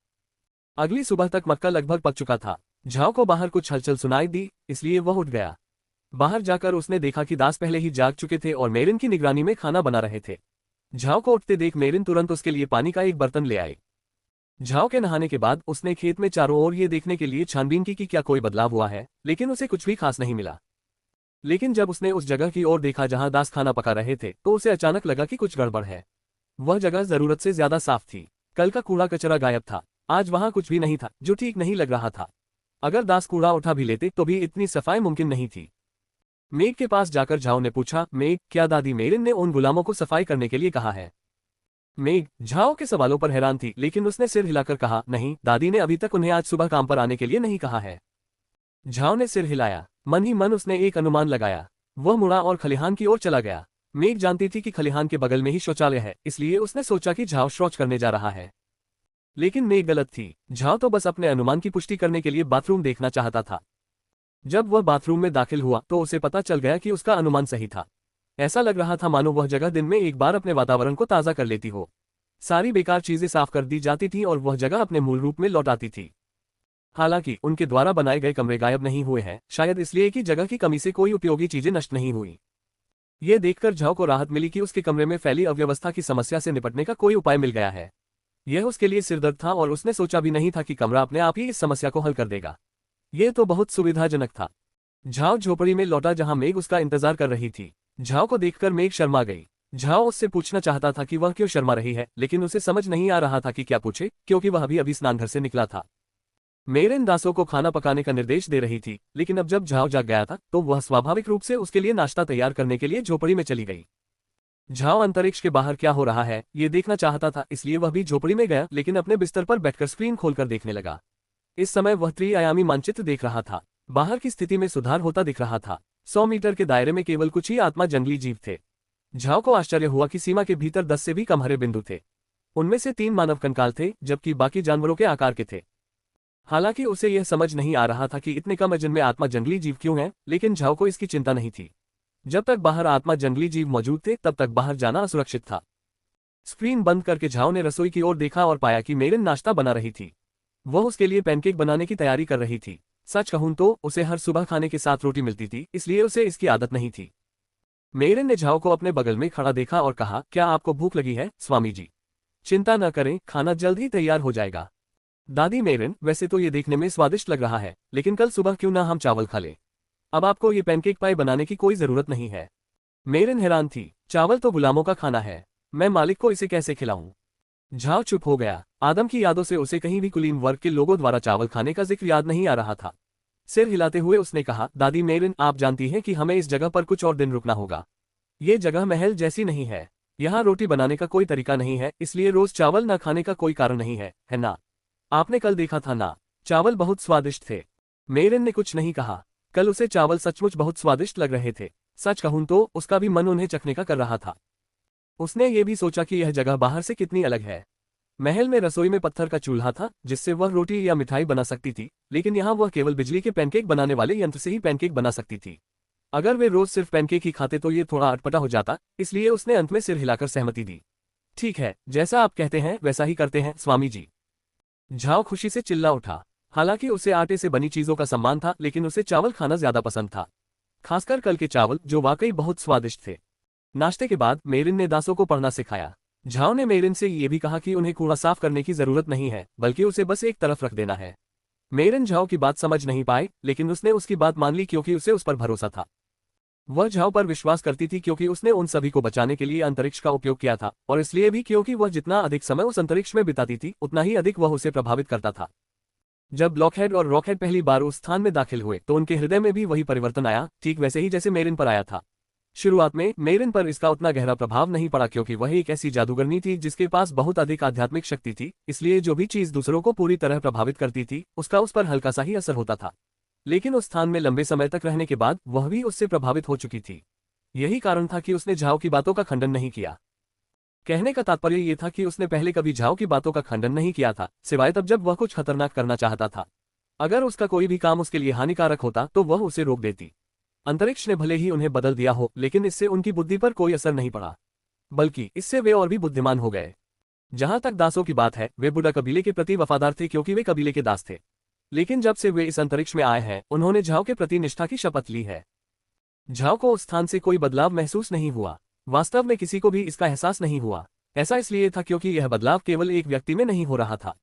अगली सुबह तक मक्का लगभग पक चुका था। झाओ को बाहर कुछ हलचल सुनाई दी, इसलिए वह उठ गया। बाहर जाकर उसने देखा कि दास पहले ही जाग चुके थे और मेरिन की निगरानी में खाना बना रहे थे। झाओ को उठते देख मेरिन तुरंत उसके लिए पानी का एक बर्तन ले आई। झाओ के नहाने के बाद उसने खेत में चारों ओर ये देखने के लिए छानबीन की कि क्या कोई बदलाव हुआ है, लेकिन उसे कुछ भी खास नहीं मिला। लेकिन जब उसने उस जगह की ओर देखा जहां दास खाना पका रहे थे तो उसे अचानक लगा कि कुछ गड़बड़ है। वह जगह जरूरत से ज्यादा साफ थी। कल का कूड़ा कचरा गायब था, आज वहां कुछ भी नहीं था, जो ठीक नहीं लग रहा था। अगर दास कूड़ा उठा भी लेते तो भी इतनी सफाई मुमकिन नहीं थी। मेग के पास जाकर झाओ ने पूछा, मेग, क्या दादी मेरिन ने उन गुलामों को सफाई करने के लिए कहा है? मेग झाओ के सवालों पर हैरान थी, लेकिन उसने सिर हिलाकर कहा, नहीं, दादी ने अभी तक उन्हें आज सुबह काम पर आने के लिए नहीं कहा है। झाओ ने सिर हिलाया। मन ही मन उसने एक अनुमान लगाया। वह मुड़ा और खलिहान की ओर चला गया। मेघ जानती थी कि खलिहान के बगल में ही शौचालय है, इसलिए उसने सोचा कि झाव शौच करने जा रहा है। लेकिन मेघ गलत थी। झाव तो बस अपने अनुमान की पुष्टि करने के लिए बाथरूम देखना चाहता था। जब वह बाथरूम में दाखिल हुआ तो उसे पता चल गया कि उसका अनुमान सही था। ऐसा लग रहा था मानो वह जगह दिन में एक बार अपने वातावरण को ताज़ा कर लेती हो। सारी बेकार चीजें साफ कर दी जाती थीं और वह जगह अपने मूल रूप में लौट आती थी। हालांकि उनके द्वारा बनाए गए कमरे गायब नहीं हुए हैं, शायद इसलिए कि जगह की कमी से कोई उपयोगी चीजें नष्ट नहीं हुई। ये देखकर झाव को राहत मिली कि उसके कमरे में फैली अव्यवस्था की समस्या से निपटने का कोई उपाय मिल गया है। यह उसके लिए सिरदर्द था और उसने सोचा भी नहीं था कि कमरा अपने आप ही इस समस्या को हल कर देगा। यह तो बहुत सुविधाजनक था। झाव झोपड़ी में लौटा जहां मेघ उसका इंतजार कर रही थी। झाव को देखकर मेघ शर्मा गई। झाव उससे पूछना चाहता था कि वह क्यों शर्मा रही है, लेकिन उसे समझ नहीं आ रहा था कि क्या पूछे, क्योंकि वह अभी स्नानघर से निकला था। मेरेन दासों को खाना पकाने का निर्देश दे रही थी, लेकिन अब जब झाव जाग गया था तो वह स्वाभाविक रूप से उसके लिए नाश्ता तैयार करने के लिए झोपड़ी में चली गई। झाव अंतरिक्ष के बाहर क्या हो रहा है ये देखना चाहता था, इसलिए वह भी झोपड़ी में गया, लेकिन अपने बिस्तर पर बैठकर स्क्रीन खोलकर देखने लगा। इस समय वह त्रिआयामी मानचित्र देख रहा था। बाहर की स्थिति में सुधार होता दिख रहा था। 100 मीटर के दायरे में केवल कुछ ही आत्मा जंगली जीव थे। झाव को आश्चर्य हुआ कि सीमा के भीतर 10 से भी कम हरे बिंदु थे। उनमें से 3 मानव कंकाल थे, जबकि बाकी जानवरों के आकार के थे। हालांकि उसे यह समझ नहीं आ रहा था कि इतने कम वजन में आत्मा जंगली जीव क्यों हैं, लेकिन झाव को इसकी चिंता नहीं थी। जब तक बाहर आत्मा जंगली जीव मौजूद थे तब तक बाहर जाना असुरक्षित था। स्क्रीन बंद करके झाव ने रसोई की ओर देखा और पाया कि मेरिन नाश्ता बना रही थी। वह उसके लिए पैनकेक बनाने की तैयारी कर रही थी। सच कहूं तो उसे हर सुबह खाने के साथ रोटी मिलती थी, इसलिए उसे इसकी आदत नहीं थी। मेरिन ने झाव को अपने बगल में खड़ा देखा और कहा, क्या आपको भूख लगी है स्वामी जी? चिंता न करें, खाना जल्द ही तैयार हो जाएगा। दादी मेरिन, वैसे तो ये देखने में स्वादिष्ट लग रहा है, लेकिन कल सुबह क्यों ना हम चावल खा लें? अब आपको ये पैनकेक पाई बनाने की कोई जरूरत नहीं है। मेरिन हैरान थी। चावल तो गुलामों का खाना है, मैं मालिक को इसे कैसे खिलाऊं? झाव चुप हो गया। आदम की यादों से उसे कहीं भी कुलीन वर्ग के लोगों द्वारा चावल खाने का जिक्र याद नहीं आ रहा था। सिर हिलाते हुए उसने कहा, दादी मेरिन, आप जानती हैं कि हमें इस जगह पर कुछ और दिन रुकना होगा। ये जगह महल जैसी नहीं है। यहाँ रोटी बनाने का कोई तरीका नहीं है, इसलिए रोज चावल न खाने का कोई कारण नहीं है ना? आपने कल देखा था ना, चावल बहुत स्वादिष्ट थे। मेरिन ने कुछ नहीं कहा। कल उसे चावल सचमुच बहुत स्वादिष्ट लग रहे थे। सच कहूं तो उसका भी मन उन्हें चखने का कर रहा था। उसने ये भी सोचा कि यह जगह बाहर से कितनी अलग है। महल में रसोई में पत्थर का चूल्हा था जिससे वह रोटी या मिठाई बना सकती थी, लेकिन यहाँ वह केवल बिजली के पैनकेक बनाने वाले यंत्र से ही पैनकेक बना सकती थी। अगर वे रोज सिर्फ पैनकेक ही खाते तो ये थोड़ा अटपटा हो जाता, इसलिए उसने अंत में सिर हिलाकर सहमति दी। ठीक है, जैसा आप कहते हैं वैसा ही करते हैं स्वामी जी। झाव खुशी से चिल्ला उठा। हालांकि उसे आटे से बनी चीजों का सम्मान था, लेकिन उसे चावल खाना ज्यादा पसंद था, खासकर कल के चावल जो वाकई बहुत स्वादिष्ट थे। नाश्ते के बाद मेरिन ने दासों को पढ़ना सिखाया। झाव ने मेरिन से ये भी कहा कि उन्हें कूड़ा साफ करने की जरूरत नहीं है, बल्कि उसे बस एक तरफ रख देना है। मेरिन झाव की बात समझ नहीं पाई, लेकिन उसने उसकी बात मान ली क्योंकि उसे उस पर भरोसा था। वह झाव पर विश्वास करती थी क्योंकि उसने उन सभी को बचाने के लिए अंतरिक्ष का उपयोग किया था, और इसलिए भी क्योंकि वह जितना अधिक समय उस अंतरिक्ष में बिताती थी उतना ही अधिक वह उसे प्रभावित करता था। जब ब्लॉकहेड और रॉकहेड पहली बार उस स्थान में दाखिल हुए तो उनके हृदय में भी वही परिवर्तन आया, ठीक वैसे ही जैसे मेरिन पर आया था। शुरुआत में मेरिन पर इसका उतना गहरा प्रभाव नहीं पड़ा क्योंकि वह एक ऐसी जादूगरनी थी जिसके पास बहुत अधिक आध्यात्मिक शक्ति थी, इसलिए जो भी चीज दूसरों को पूरी तरह प्रभावित करती थी उसका उस पर हल्का सा ही असर होता था। लेकिन उस स्थान में लंबे समय तक रहने के बाद वह भी उससे प्रभावित हो चुकी थी। यही कारण था कि उसने झाव की बातों का खंडन नहीं किया। कहने का तात्पर्य यह था कि उसने पहले कभी झाव की बातों का खंडन नहीं किया था, सिवाय तब जब वह कुछ खतरनाक करना चाहता था। अगर उसका कोई भी काम उसके लिए हानिकारक होता तो वह उसे रोक देती। अंतरिक्ष ने भले ही उन्हें बदल दिया हो, लेकिन इससे उनकी बुद्धि पर कोई असर नहीं पड़ा, बल्कि इससे वे और भी बुद्धिमान हो गए। जहां तक दासों की बात है, वे बुड्ढा कबीले के प्रति वफादार थे क्योंकि वे कबीले के दास थे। लेकिन जब से वे इस अंतरिक्ष में आए हैं उन्होंने झाव के प्रति निष्ठा की शपथ ली है। झाव को उस स्थान से कोई बदलाव महसूस नहीं हुआ। वास्तव में किसी को भी इसका एहसास नहीं हुआ। ऐसा इसलिए था क्योंकि यह बदलाव केवल एक व्यक्ति में नहीं हो रहा था,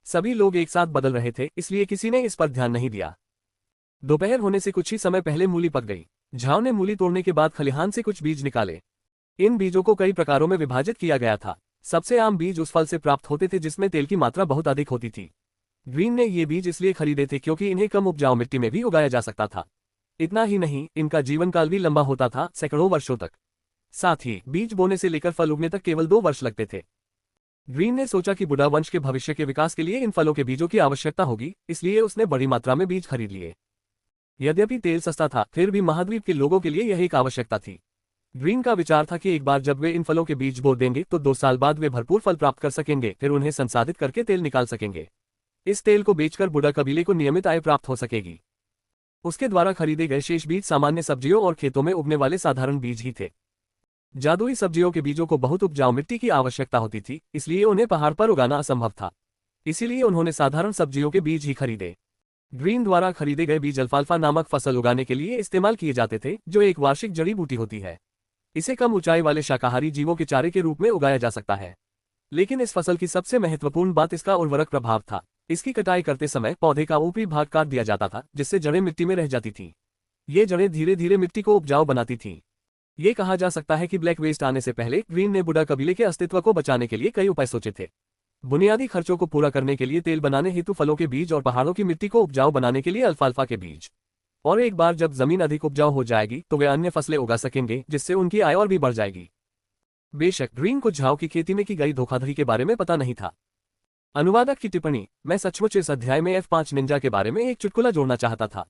सभी लोग एक साथ बदल रहे थे, इसलिए किसी ने इस पर ध्यान नहीं दिया। दोपहर होने से कुछ ही समय पहले मूली पक गई। झाव ने मूली तोड़ने के बाद खलिहान से कुछ बीज निकाले। इन बीजों को कई प्रकारों में विभाजित किया गया था। सबसे आम बीज उस फल से प्राप्त होते थे जिसमें तेल की मात्रा बहुत अधिक होती थी। ग्रीन ने ये बीज इसलिए खरीदे थे क्योंकि इन्हें कम उपजाऊ मिट्टी में भी उगाया जा सकता था। इतना ही नहीं, इनका जीवन काल भी लंबा होता था, सैकड़ों वर्षों तक। साथ ही बीज बोने से लेकर फल उगने तक केवल 2 वर्ष लगते थे। ग्रीन ने सोचा कि बुढ़ा वंश के भविष्य के विकास के लिए इन फलों के बीजों की आवश्यकता होगी, इसलिए उसने बड़ी मात्रा में बीज खरीद लिए। यद्यपि तेल सस्ता था, फिर भी महाद्वीप के लोगों के लिए यह एक आवश्यकता थी। ग्रीन का विचार था कि एक बार जब वे इन फलों के बीज बो देंगे तो 2 साल बाद वे भरपूर फल प्राप्त कर सकेंगे, फिर उन्हें संसाधित करके तेल निकाल सकेंगे। इस तेल को बेचकर बुडा कबीले को नियमित आय प्राप्त हो सकेगी। उसके द्वारा खरीदे गए शेष बीज सामान्य सब्जियों और खेतों में उगने वाले साधारण बीज ही थे। जादुई सब्जियों के बीजों को बहुत उपजाऊ मिट्टी की आवश्यकता होती थी, इसलिए उन्हें पहाड़ पर उगाना असंभव था। इसीलिए उन्होंने साधारण सब्जियों के बीज ही खरीदे। ग्रीन द्वारा खरीदे गए बीज अल्फाल्फा नामक फसल उगाने के लिए इस्तेमाल किए जाते थे, जो एक वार्षिक जड़ी बूटी होती है। इसे कम ऊंचाई वाले शाकाहारी जीवों के चारे के रूप में उगाया जा सकता है। लेकिन इस फसल की सबसे महत्वपूर्ण बात इसका उर्वरक प्रभाव था। इसकी कटाई करते समय पौधे का ऊपरी भाग काट दिया जाता था, जिससे जड़ें मिट्टी में रह जाती थीं। ये जड़ें धीरे धीरे मिट्टी को उपजाऊ बनाती थीं। ये कहा जा सकता है कि ब्लैक वेस्ट आने से पहले ग्रीन ने बुडा कबीले के अस्तित्व को बचाने के लिए कई उपाय सोचे थे। बुनियादी खर्चों को पूरा करने के लिए तेल बनाने हेतु फलों के बीज और पहाड़ों की मिट्टी को उपजाऊ बनाने के लिए अल्फाल्फा के बीज। और एक बार जब जमीन अधिक उपजाऊ हो जाएगी तो वे अन्य फसलें उगा सकेंगे, जिससे उनकी आय और भी बढ़ जाएगी। बेशक ग्रीन को झाव की खेती में की गई धोखाधड़ी के बारे में पता नहीं था। अनुवादक की टिप्पणी। मैं सचमुच इस अध्याय में F5 निंजा के बारे में एक चुटकुला जोड़ना चाहता था।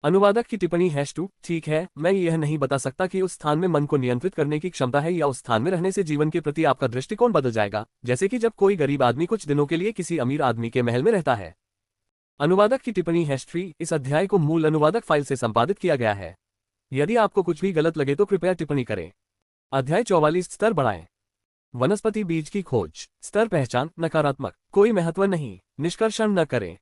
अनुवादक की टिप्पणी #2। ठीक है, मैं यह नहीं बता सकता कि उस स्थान में मन को नियंत्रित करने की क्षमता है या उस स्थान में रहने से जीवन के प्रति आपका दृष्टिकोण बदल जाएगा, जैसे कि जब कोई गरीब आदमी कुछ दिनों के लिए किसी अमीर आदमी के महल में रहता है। अनुवादक की टिप्पणी #3। इस अध्याय को मूल अनुवादक फाइल से संपादित किया गया है। यदि आपको कुछ भी गलत लगे तो कृपया टिप्पणी करें। अध्याय 44 स्तर बढ़ाएं। वनस्पति बीज की खोज। स्तर पहचान नकारात्मक, कोई महत्व नहीं, निष्कर्षण न करें।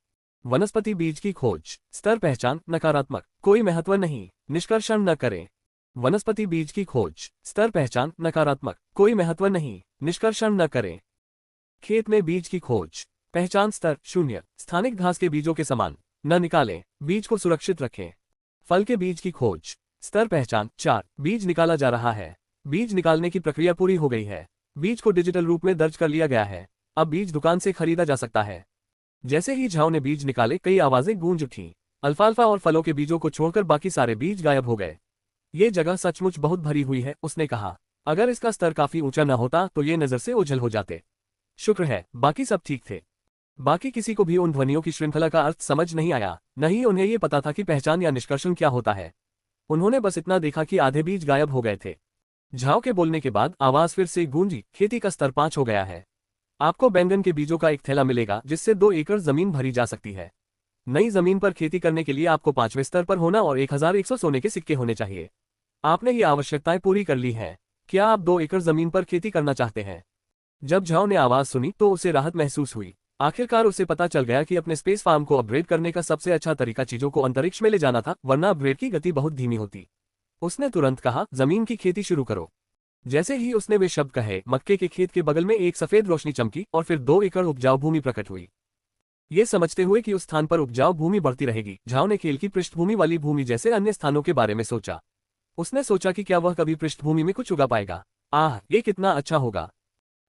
वनस्पति बीज की खोज। स्तर पहचान नकारात्मक, कोई महत्व नहीं, निष्कर्षण न करें। वनस्पति बीज की खोज। स्तर पहचान नकारात्मक, कोई महत्व नहीं, निष्कर्षण न करें। खेत में बीज की खोज। पहचान स्तर 0। स्थानिक घास के बीजों के समान न निकालें, बीज को सुरक्षित रखें। फल के बीज की खोज। स्तर पहचान 4। बीज निकाला जा रहा है। बीज निकालने की प्रक्रिया पूरी हो गई है। बीज को डिजिटल रूप में दर्ज कर लिया गया है। अब बीज दुकान से खरीदा जा सकता है। जैसे ही झाव ने बीज निकाले, कई आवाजें गूंज उठीं। अल्फाल्फा और फलों के बीजों को छोड़कर बाकी सारे बीज गायब हो गए। ये जगह सचमुच बहुत भरी हुई है, उसने कहा। अगर इसका स्तर काफी ऊंचा न होता तो ये नजर से ओझल हो जाते। शुक्र है, बाकी सब ठीक थे। बाकी किसी को भी उन ध्वनियों की श्रृंखला का अर्थ समझ नहीं आया, न ही उन्हें ये पता था कि पहचान या निष्कर्षण क्या होता है। उन्होंने बस इतना देखा कि आधे बीज गायब हो गए थे। झाव के बोलने के बाद आवाज फिर से गूंजी। खेती का स्तर 5 हो गया है। आपको बैंगन के बीजों का एक थैला मिलेगा, जिससे 2 एकड़ जमीन भरी जा सकती है। नई जमीन पर खेती करने के लिए आपको 5वें स्तर पर होना और 1100 सोने के सिक्के होने चाहिए। आपने ये आवश्यकताएं पूरी कर ली हैं। क्या आप 2 एकड़ जमीन पर खेती करना चाहते हैं? जब झाव ने आवाज सुनी तो उसे राहत महसूस हुई। आखिरकार उसे पता चल गया कि अपने स्पेस फार्म को अपग्रेड करने का सबसे अच्छा तरीका चीजों को अंतरिक्ष में ले जाना था, वरना अपग्रेड की गति बहुत धीमी होती। उसने तुरंत कहा, जमीन की खेती शुरू करो। जैसे ही उसने वे शब्द कहे, मक्के के खेत के बगल में एक सफेद रोशनी चमकी और फिर 2 एकड़ उपजाऊ भूमि प्रकट हुई। ये समझते हुए कि उस स्थान पर उपजाऊ भूमि बढ़ती रहेगी, झाव ने खेल की पृष्ठभूमि वाली भूमि जैसे अन्य स्थानों के बारे में सोचा। उसने सोचा कि क्या वह कभी पृष्ठभूमि में कुछ उगा पाएगा। आह, ये कितना अच्छा होगा।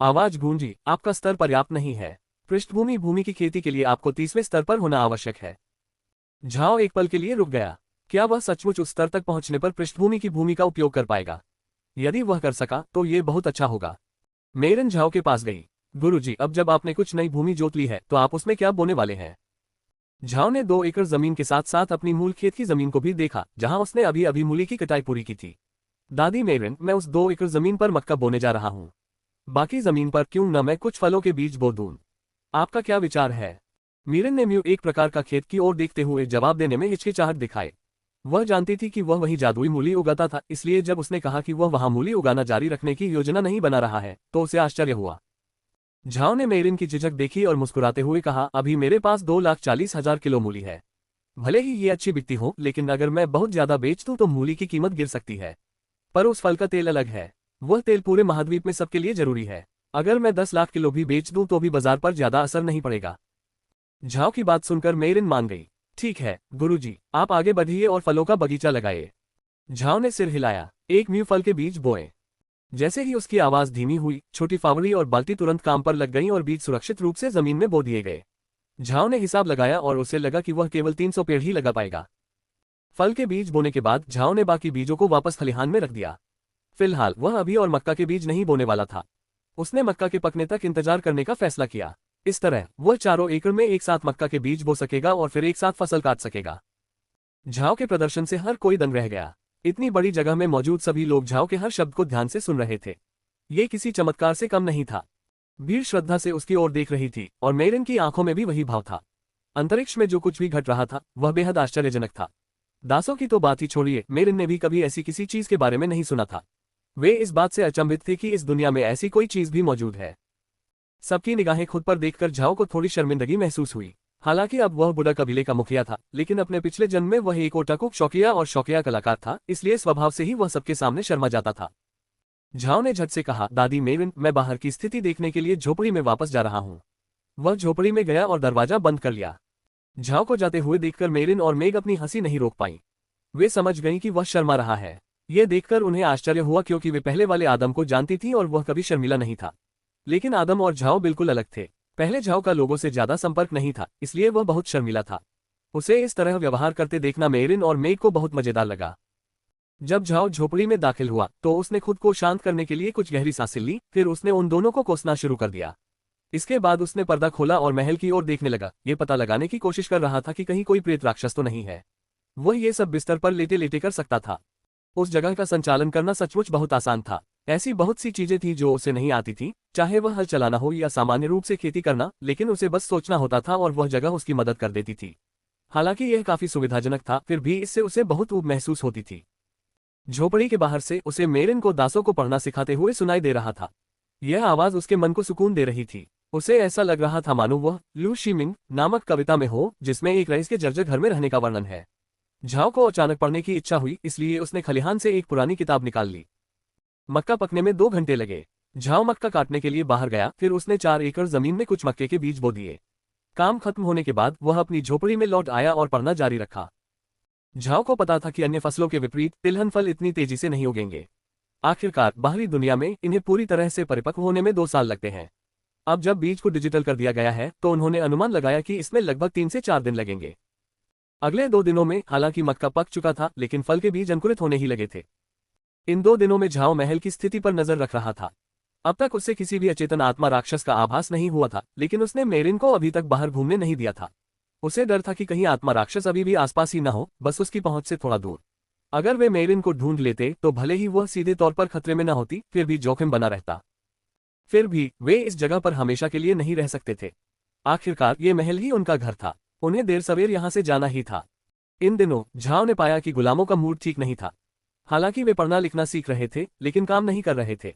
आवाज गूंजी, आपका स्तर पर्याप्त नहीं है। पृष्ठभूमि भूमि की खेती के लिए आपको 30वें स्तर पर होना आवश्यक है। झाव एक पल के लिए रुक गया। क्या वह सचमुच उस स्तर तक पहुंचने पर पृष्ठभूमि की भूमि का उपयोग कर पाएगा? यदि वह कर सका तो ये बहुत अच्छा होगा। मेरन झाव के पास गई। गुरुजी, अब जब आपने कुछ नई भूमि जोत ली है तो आप उसमें क्या बोने वाले हैं? झाव ने 2 एकड़ जमीन के साथ साथ अपनी मूल खेत की जमीन को भी देखा, जहां उसने अभी अभी मूली की कटाई पूरी की थी। दादी मेरन, मैं उस 2 एकड़ जमीन पर मक्का बोने जा रहा हूं। बाकी जमीन पर क्यों न मैं कुछ फलों के बीज बो दूं? आपका क्या विचार है? मीरन ने म्यू एक प्रकार का खेत की ओर देखते हुए जवाब देने में हिचकिचाहट दिखाए। वह जानती थी कि वह वही जादुई मूली उगाता था, इसलिए जब उसने कहा कि वह वहां मूली उगाना जारी रखने की योजना नहीं बना रहा है तो उसे आश्चर्य हुआ। झाव ने मेरिन की झिझक देखी और मुस्कुराते हुए कहा, अभी मेरे पास 2,40,000 किलो मूली है। भले ही ये अच्छी बिकती हो, लेकिन अगर मैं बहुत ज्यादा बेच दूं तो मूली की कीमत गिर सकती है। पर उस फल का तेल अलग है। वह तेल पूरे महाद्वीप में सबके लिए जरूरी है। अगर मैं 10 लाख किलो भी बेच दूं तो भी बाजार पर ज्यादा असर नहीं पड़ेगा। झाव की बात सुनकर मेरिन मान गई। ठीक है गुरुजी, आप आगे बढ़िए और फलों का बगीचा लगाइए। झाव ने सिर हिलाया। एक म्यू फल के बीज बोए। जैसे ही उसकी आवाज धीमी हुई, छोटी फावड़ी और बाल्टी तुरंत काम पर लग गईं और बीज सुरक्षित रूप से जमीन में बो दिए गए। झाव ने हिसाब लगाया और उसे लगा कि वह केवल 300 पेड़ ही लगा पाएगा। फल के बीज बोने के बाद झाव ने बाकी बीजों को वापस खलिहान में रख दिया। फिलहाल वह अभी और मक्का के बीज नहीं बोने वाला था। उसने मक्का के पकने तक इंतजार करने का फैसला किया। इस तरह वह 4 एकड़ में एक साथ मक्का के बीज बो सकेगा और फिर एक साथ फसल काट सकेगा। झाओ के प्रदर्शन से हर कोई दंग रह गया। इतनी बड़ी जगह में मौजूद सभी लोग झाओ के हर शब्द को ध्यान से सुन रहे थे। ये किसी चमत्कार से कम नहीं था। भीड़ श्रद्धा से उसकी ओर देख रही थी और मेरिन की आंखों में भी वही भाव था। अंतरिक्ष में जो कुछ भी घट रहा था वह बेहद आश्चर्यजनक था। दासों की तो बात ही छोड़िए, मेरिन ने भी कभी ऐसी किसी चीज के बारे में नहीं सुना था। वे इस बात से अचंभित थे कि इस दुनिया में ऐसी कोई चीज भी मौजूद है। सबकी निगाहें खुद पर देखकर झाओ को थोड़ी शर्मिंदगी महसूस हुई। हालांकि अब वह बुढ़ा कबीले का मुखिया था, लेकिन अपने पिछले जन्म में वह एक ओटाकू शौकिया और शौकिया कलाकार था, इसलिए स्वभाव से ही वह सबके सामने शर्मा जाता था। झाओ ने झट से कहा, दादी मेरिन, मैं बाहर की स्थिति देखने के लिए झोपड़ी में वापस जा रहा हूँ। वह झोपड़ी में गया और दरवाजा बंद कर लिया। झाओ को जाते हुए देखकर मेरिन और मेग अपनी हंसी नहीं रोक पाई। वे समझ गईं कि वह शर्मा रहा है। ये देखकर उन्हें आश्चर्य हुआ क्योंकि वे पहले वाले आदम को जानती थीं और वह कभी शर्मिला नहीं था। लेकिन आदम और झाओ बिल्कुल अलग थे। पहले झाओ का लोगों से ज्यादा संपर्क नहीं था, इसलिए वह बहुत शर्मिला था। उसे इस तरह व्यवहार करते देखना मेरिन और मेग को बहुत मजेदार लगा। जब झाओ झोपड़ी में दाखिल हुआ तो उसने खुद को शांत करने के लिए कुछ गहरी सांसें ली, फिर उसने उन दोनों को कोसना शुरू कर दिया। इसके बाद उसने पर्दा खोला और महल की ओर देखने लगा, ये पता लगाने की कोशिश कर रहा था कि कहीं कोई प्रेत राक्षस तो नहीं है। वह ये सब बिस्तर पर लेटे लेटे कर सकता था। उस जगह का संचालन करना सचमुच बहुत आसान था। ऐसी बहुत सी चीजें थी जो उसे नहीं आती थी, चाहे वह हल चलाना हो या सामान्य रूप से खेती करना, लेकिन उसे बस सोचना होता था और वह जगह उसकी मदद कर देती थी। हालांकि यह काफी सुविधाजनक था, फिर भी इससे उसे बहुत ऊब महसूस होती थी। झोपड़ी के बाहर से उसे मेरिन को दासों को पढ़ना सिखाते हुए सुनाई दे रहा था। यह आवाज उसके मन को सुकून दे रही थी। उसे ऐसा लग रहा था मानो वह लू शिमिंग नामक कविता में हो, जिसमें एक रईस के जर्जर घर में रहने का वर्णन है। झाओ को अचानक पढ़ने की इच्छा हुई, इसलिए उसने खलिहान से एक पुरानी किताब निकाल ली। मक्का पकने में 2 घंटे लगे। झाओ मक्का काटने के लिए बाहर गया, फिर उसने 4 एकड़ जमीन में कुछ मक्के के बीज बो दिए। काम खत्म होने के बाद वह अपनी झोपड़ी में लौट आया और पढ़ना जारी रखा। झाओ को पता था कि अन्य फसलों के विपरीत तिलहन फल इतनी तेजी से नहीं उगेंगे। आखिरकार बाहरी दुनिया में इन्हें पूरी तरह से परिपक्व होने में 2 साल लगते हैं। अब जब बीज को डिजिटल कर दिया गया है तो उन्होंने अनुमान लगाया कि इसमें लगभग 3 से 4 दिन लगेंगे। अगले 2 दिनों में हालांकि मक्का पक चुका था, लेकिन फल के बीज अंकुरित होने ही लगे थे। इन 2 दिनों में झाओ महल की स्थिति पर नजर रख रहा था। अब तक उससे किसी भी अचेतन आत्मा राक्षस का आभास नहीं हुआ था, लेकिन उसने मेरिन को अभी तक बाहर घूमने नहीं दिया था। उसे डर था कि कहीं आत्मा राक्षस अभी भी आसपास ही न हो, बस उसकी पहुंच से थोड़ा दूर। अगर वे मेरिन को ढूंढ लेते तो भले ही वह सीधे तौर पर खतरे में न होती, फिर भी जोखिम बना रहता। फिर भी वे इस जगह पर हमेशा के लिए नहीं रह सकते थे। आखिरकार ये महल ही उनका घर था। उन्हें देर सवेर यहां से जाना ही था। इन दिनों झाओ ने पाया कि गुलामों का मूड ठीक नहीं था। हालांकि वे पढ़ना लिखना सीख रहे थे, लेकिन काम नहीं कर रहे थे।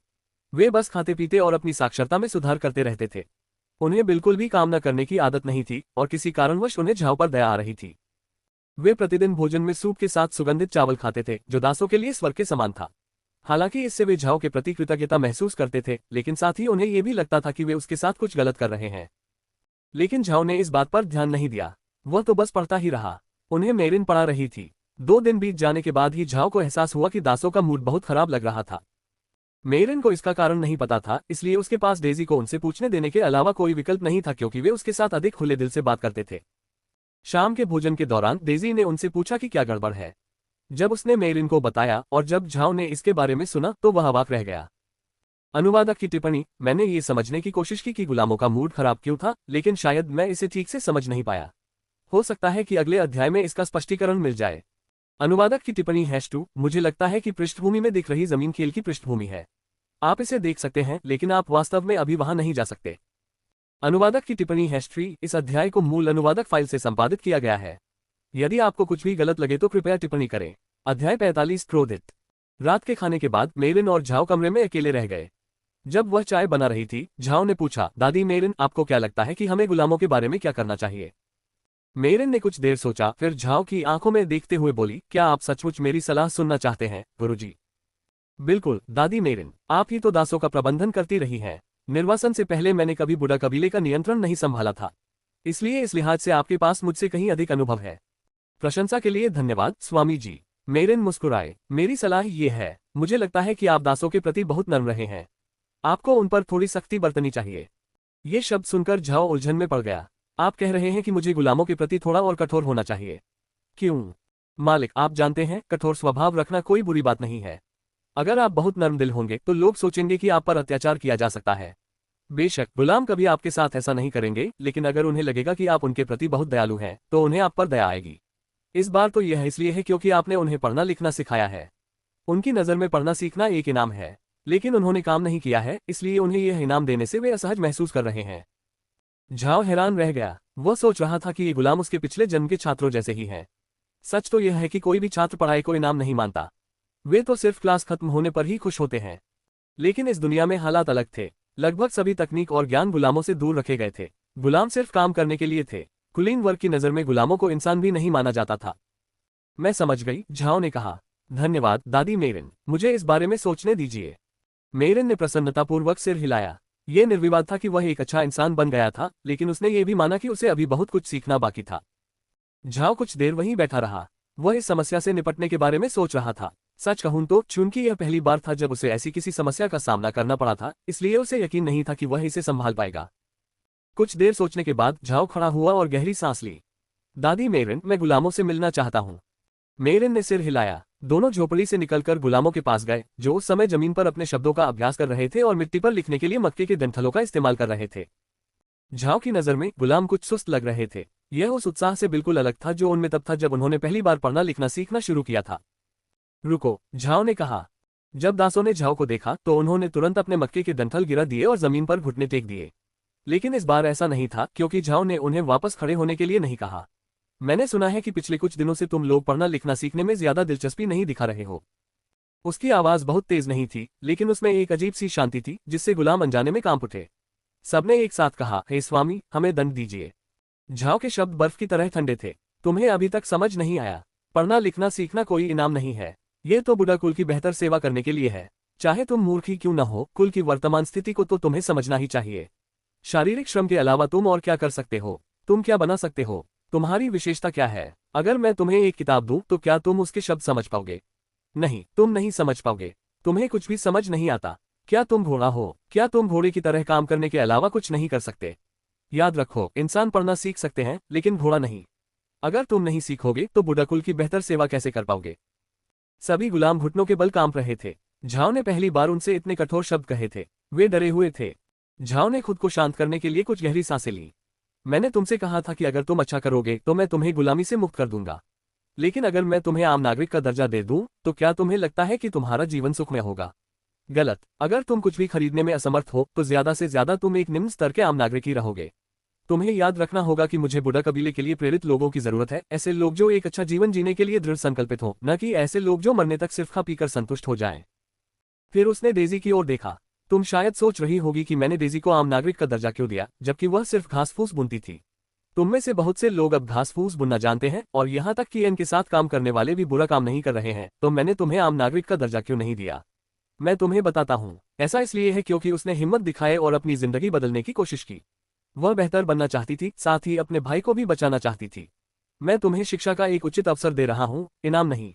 वे बस खाते पीते और अपनी साक्षरता में सुधार करते रहते थे। उन्हें बिल्कुल भी काम न करने की आदत नहीं थी और किसी कारणवश उन्हें झाओ पर दया आ रही थी। वे प्रतिदिन भोजन में सूप के साथ सुगंधित चावल खाते थे, जो दासों के लिए स्वर्ग के समान था। हालांकि इससे वे झाओ के प्रति कृतज्ञता महसूस करते थे, लेकिन साथ ही उन्हें यह भी लगता था कि वे उसके साथ कुछ गलत कर रहे हैं। लेकिन झाओ ने इस बात पर ध्यान नहीं दिया। वह तो बस पढ़ता ही रहा। उन्हें मेरिन पढ़ा रही थी। 2 दिन बीत जाने के बाद ही झाओ को एहसास हुआ कि दासों का मूड बहुत खराब लग रहा था। मेरिन को इसका कारण नहीं पता था, इसलिए उसके पास डेजी को उनसे पूछने देने के अलावा कोई विकल्प नहीं था, क्योंकि वे उसके साथ अधिक खुले दिल से बात करते थे। शाम के भोजन के दौरान डेजी ने उनसे पूछा कि क्या गड़बड़ है। जब उसने मेरिन को बताया और जब झाओ ने इसके बारे में सुना तो वह अवाक रह गया। अनुवादक की टिप्पणी, मैंने ये समझने की कोशिश की कि गुलामों का मूड खराब क्यों था, लेकिन शायद मैं इसे ठीक से समझ नहीं पाया। हो सकता है कि अगले अध्याय में इसका स्पष्टीकरण मिल जाए। अनुवादक की टिप्पणी #2, मुझे लगता है कि पृष्ठभूमि में दिख रही जमीन खेल की पृष्ठभूमि है। आप इसे देख सकते हैं, लेकिन आप वास्तव में अभी वहां नहीं जा सकते। अनुवादक की टिप्पणी #3, इस अध्याय को मूल अनुवादक फाइल से संपादित किया गया है। यदि आपको कुछ भी गलत लगे तो कृपया टिप्पणी करें। अध्याय 45, क्रोधित। रात के खाने के बाद मेरिन और झाओ कमरे में अकेले रह गए। जब वह चाय बना रही थी, झाओ ने पूछा, दादी मेरिन, आपको क्या लगता है कि हमें गुलामों के बारे में क्या करना चाहिए? मेरिन ने कुछ देर सोचा, फिर झाओ की आंखों में देखते हुए बोली, क्या आप सचमुच मेरी सलाह सुनना चाहते हैं, गुरुजी? बिल्कुल, दादी मेरिन, आप ही तो दासों का प्रबंधन करती रही हैं। निर्वासन से पहले मैंने कभी बुढ़ा कबीले का नियंत्रण नहीं संभाला था, इसलिए इस लिहाज से आपके पास मुझसे कहीं अधिक अनुभव है। प्रशंसा के लिए धन्यवाद, स्वामी जी। मेरिन मुस्कुराए। मेरी सलाह ये है, मुझे लगता है कि आप दासों के प्रति बहुत नर्म रहे हैं। आपको उन पर थोड़ी सख्ती बरतनी चाहिए। ये शब्द सुनकर झाओ उलझन में पड़ गया। आप कह रहे हैं कि मुझे गुलामों के प्रति थोड़ा और कठोर होना चाहिए? क्यों? मालिक, आप जानते हैं, कठोर स्वभाव रखना कोई बुरी बात नहीं है। अगर आप बहुत नर्म दिल होंगे तो लोग सोचेंगे कि आप पर अत्याचार किया जा सकता है। बेशक गुलाम कभी आपके साथ ऐसा नहीं करेंगे, लेकिन अगर उन्हें लगेगा कि आप उनके प्रति बहुत दयालु हैं तो उन्हें आप पर दया आएगी। इस बार तो यह इसलिए है क्योंकि आपने उन्हें पढ़ना लिखना सिखाया है। उनकी नज़र में पढ़ना सीखना एक इनाम है, लेकिन उन्होंने काम नहीं किया है, इसलिए उन्हें यह इनाम देने से वे असहज महसूस कर रहे हैं। झाओ हैरान रह गया। वह सोच रहा था कि ये गुलाम उसके पिछले जन्म के छात्रों जैसे ही हैं। सच तो यह है कि कोई भी छात्र पढ़ाई को इनाम नहीं मानता। वे तो सिर्फ क्लास खत्म होने पर ही खुश होते हैं। लेकिन इस दुनिया में हालात अलग थे। लगभग सभी तकनीक और ज्ञान गुलामों से दूर रखे गए थे। गुलाम सिर्फ काम करने के लिए थे। कुलीन वर्ग की नज़र में गुलामों को इंसान भी नहीं माना जाता था। मैं समझ गई, झाओ ने कहा। धन्यवाद दादी मेरिन, मुझे इस बारे में सोचने दीजिए। मेरिन ने प्रसन्नतापूर्वक सिर हिलाया। यह निर्विवाद था कि वह एक अच्छा इंसान बन गया था, लेकिन उसने ये भी माना कि उसे अभी बहुत कुछ सीखना बाकी था। झाओ कुछ देर वहीं बैठा रहा। वह इस समस्या से निपटने के बारे में सोच रहा था। सच कहूं तो चूंकि यह पहली बार था जब उसे ऐसी किसी समस्या का सामना करना पड़ा था, इसलिए उसे यकीन नहीं था कि वह इसे संभाल पाएगा। कुछ देर सोचने के बाद झाओ खड़ा हुआ और गहरी सांस ली। दादी मेरिन, मैं गुलामों से मिलना चाहता हूँ। मेरिन ने सिर हिलाया। दोनों झोपड़ी से निकलकर गुलामों के पास गए, जो उस समय जमीन पर अपने शब्दों का अभ्यास कर रहे थे और मिट्टी पर लिखने के लिए मक्के के डंठलों का इस्तेमाल कर रहे थे। झाओ की नज़र में गुलाम कुछ सुस्त लग रहे थे। यह उस उत्साह से बिल्कुल अलग था जो उनमें तब था जब उन्होंने पहली बार पढ़ना लिखना सीखना शुरू किया था। रुको, झाओ ने कहा। जब दासों ने झाओ को देखा तो उन्होंने तुरंत अपने मक्के के डंठल गिरा दिए और जमीन पर घुटने टेक दिए। लेकिन इस बार ऐसा नहीं था, क्योंकि झाओ ने उन्हें वापस खड़े होने के लिए नहीं कहा। मैंने सुना है कि पिछले कुछ दिनों से तुम लोग पढ़ना लिखना सीखने में ज्यादा दिलचस्पी नहीं दिखा रहे हो। उसकी आवाज बहुत तेज नहीं थी, लेकिन उसमें एक अजीब सी शांति थी जिससे गुलाम अनजाने में कांप उठे। सबने एक साथ कहा, हे स्वामी, हमें दंड दीजिए। झाओ के शब्द बर्फ की तरह ठंडे थे। तुम्हें अभी तक समझ नहीं आया? पढ़ना लिखना सीखना कोई इनाम नहीं है। ये तो बुढ़ा कुल की बेहतर सेवा करने के लिए है। चाहे तुम मूर्ख ही क्यों न हो, कुल की वर्तमान स्थिति को तो तुम्हें समझना ही चाहिए। शारीरिक श्रम के अलावा तुम और क्या कर सकते हो? तुम क्या बना सकते हो? तुम्हारी विशेषता क्या है? अगर मैं तुम्हें एक किताब दूं तो क्या तुम उसके शब्द समझ पाओगे? नहीं, तुम नहीं समझ पाओगे। तुम्हें कुछ भी समझ नहीं आता। क्या तुम घोड़ा हो? क्या तुम घोड़े की तरह काम करने के अलावा कुछ नहीं कर सकते? याद रखो, इंसान पढ़ना सीख सकते हैं, लेकिन घोड़ा नहीं। अगर तुम नहीं सीखोगे तो बुढ़ा कुल की बेहतर सेवा कैसे कर पाओगे? सभी गुलाम घुटनों के बल कांप रहे थे। झाओ ने पहली बार उनसे इतने कठोर शब्द कहे थे। वे डरे हुए थे। झाओ ने खुद को शांत करने के लिए कुछ गहरी सांसें ली। मैंने तुमसे कहा था कि अगर तुम अच्छा करोगे तो मैं तुम्हें गुलामी से मुक्त कर दूंगा। लेकिन अगर मैं तुम्हें आम नागरिक का दर्जा दे दूं, तो क्या तुम्हें लगता है कि तुम्हारा जीवन सुखमय होगा? गलत। अगर तुम कुछ भी खरीदने में असमर्थ हो तो ज्यादा से ज्यादा तुम एक निम्न स्तर के आम नागरिक ही रहोगे। तुम्हें याद रखना होगा कि मुझे बुढ़ा कबीले के लिए प्रेरित लोगों की जरूरत है, ऐसे लोग जो एक अच्छा जीवन जीने के लिए दृढ़ संकल्पित हो, न कि ऐसे लोग जो मरने तक सिर्फ खा पीकर संतुष्ट हो जाएं। फिर उसने डेजी की ओर देखा। तुम शायद सोच रही होगी कि मैंने डेजी को आम नागरिक का दर्जा क्यों दिया, जबकि वह सिर्फ घास फूस बुनती थी। तुम में से बहुत से लोग अब घास फूस बुनना जानते हैं, और यहाँ तक कि इनके साथ काम करने वाले भी बुरा काम नहीं कर रहे हैं, तो मैंने तुम्हें आम नागरिक का दर्जा क्यों नहीं दिया? मैं तुम्हें बताता हूँ। ऐसा इसलिए है क्योंकि उसने हिम्मत दिखाए और अपनी जिंदगी बदलने की कोशिश की। वह बेहतर बनना चाहती थी, साथ ही अपने भाई को भी बचाना चाहती थी। मैं तुम्हें शिक्षा का एक उचित अवसर दे रहा हूँ, इनाम नहीं।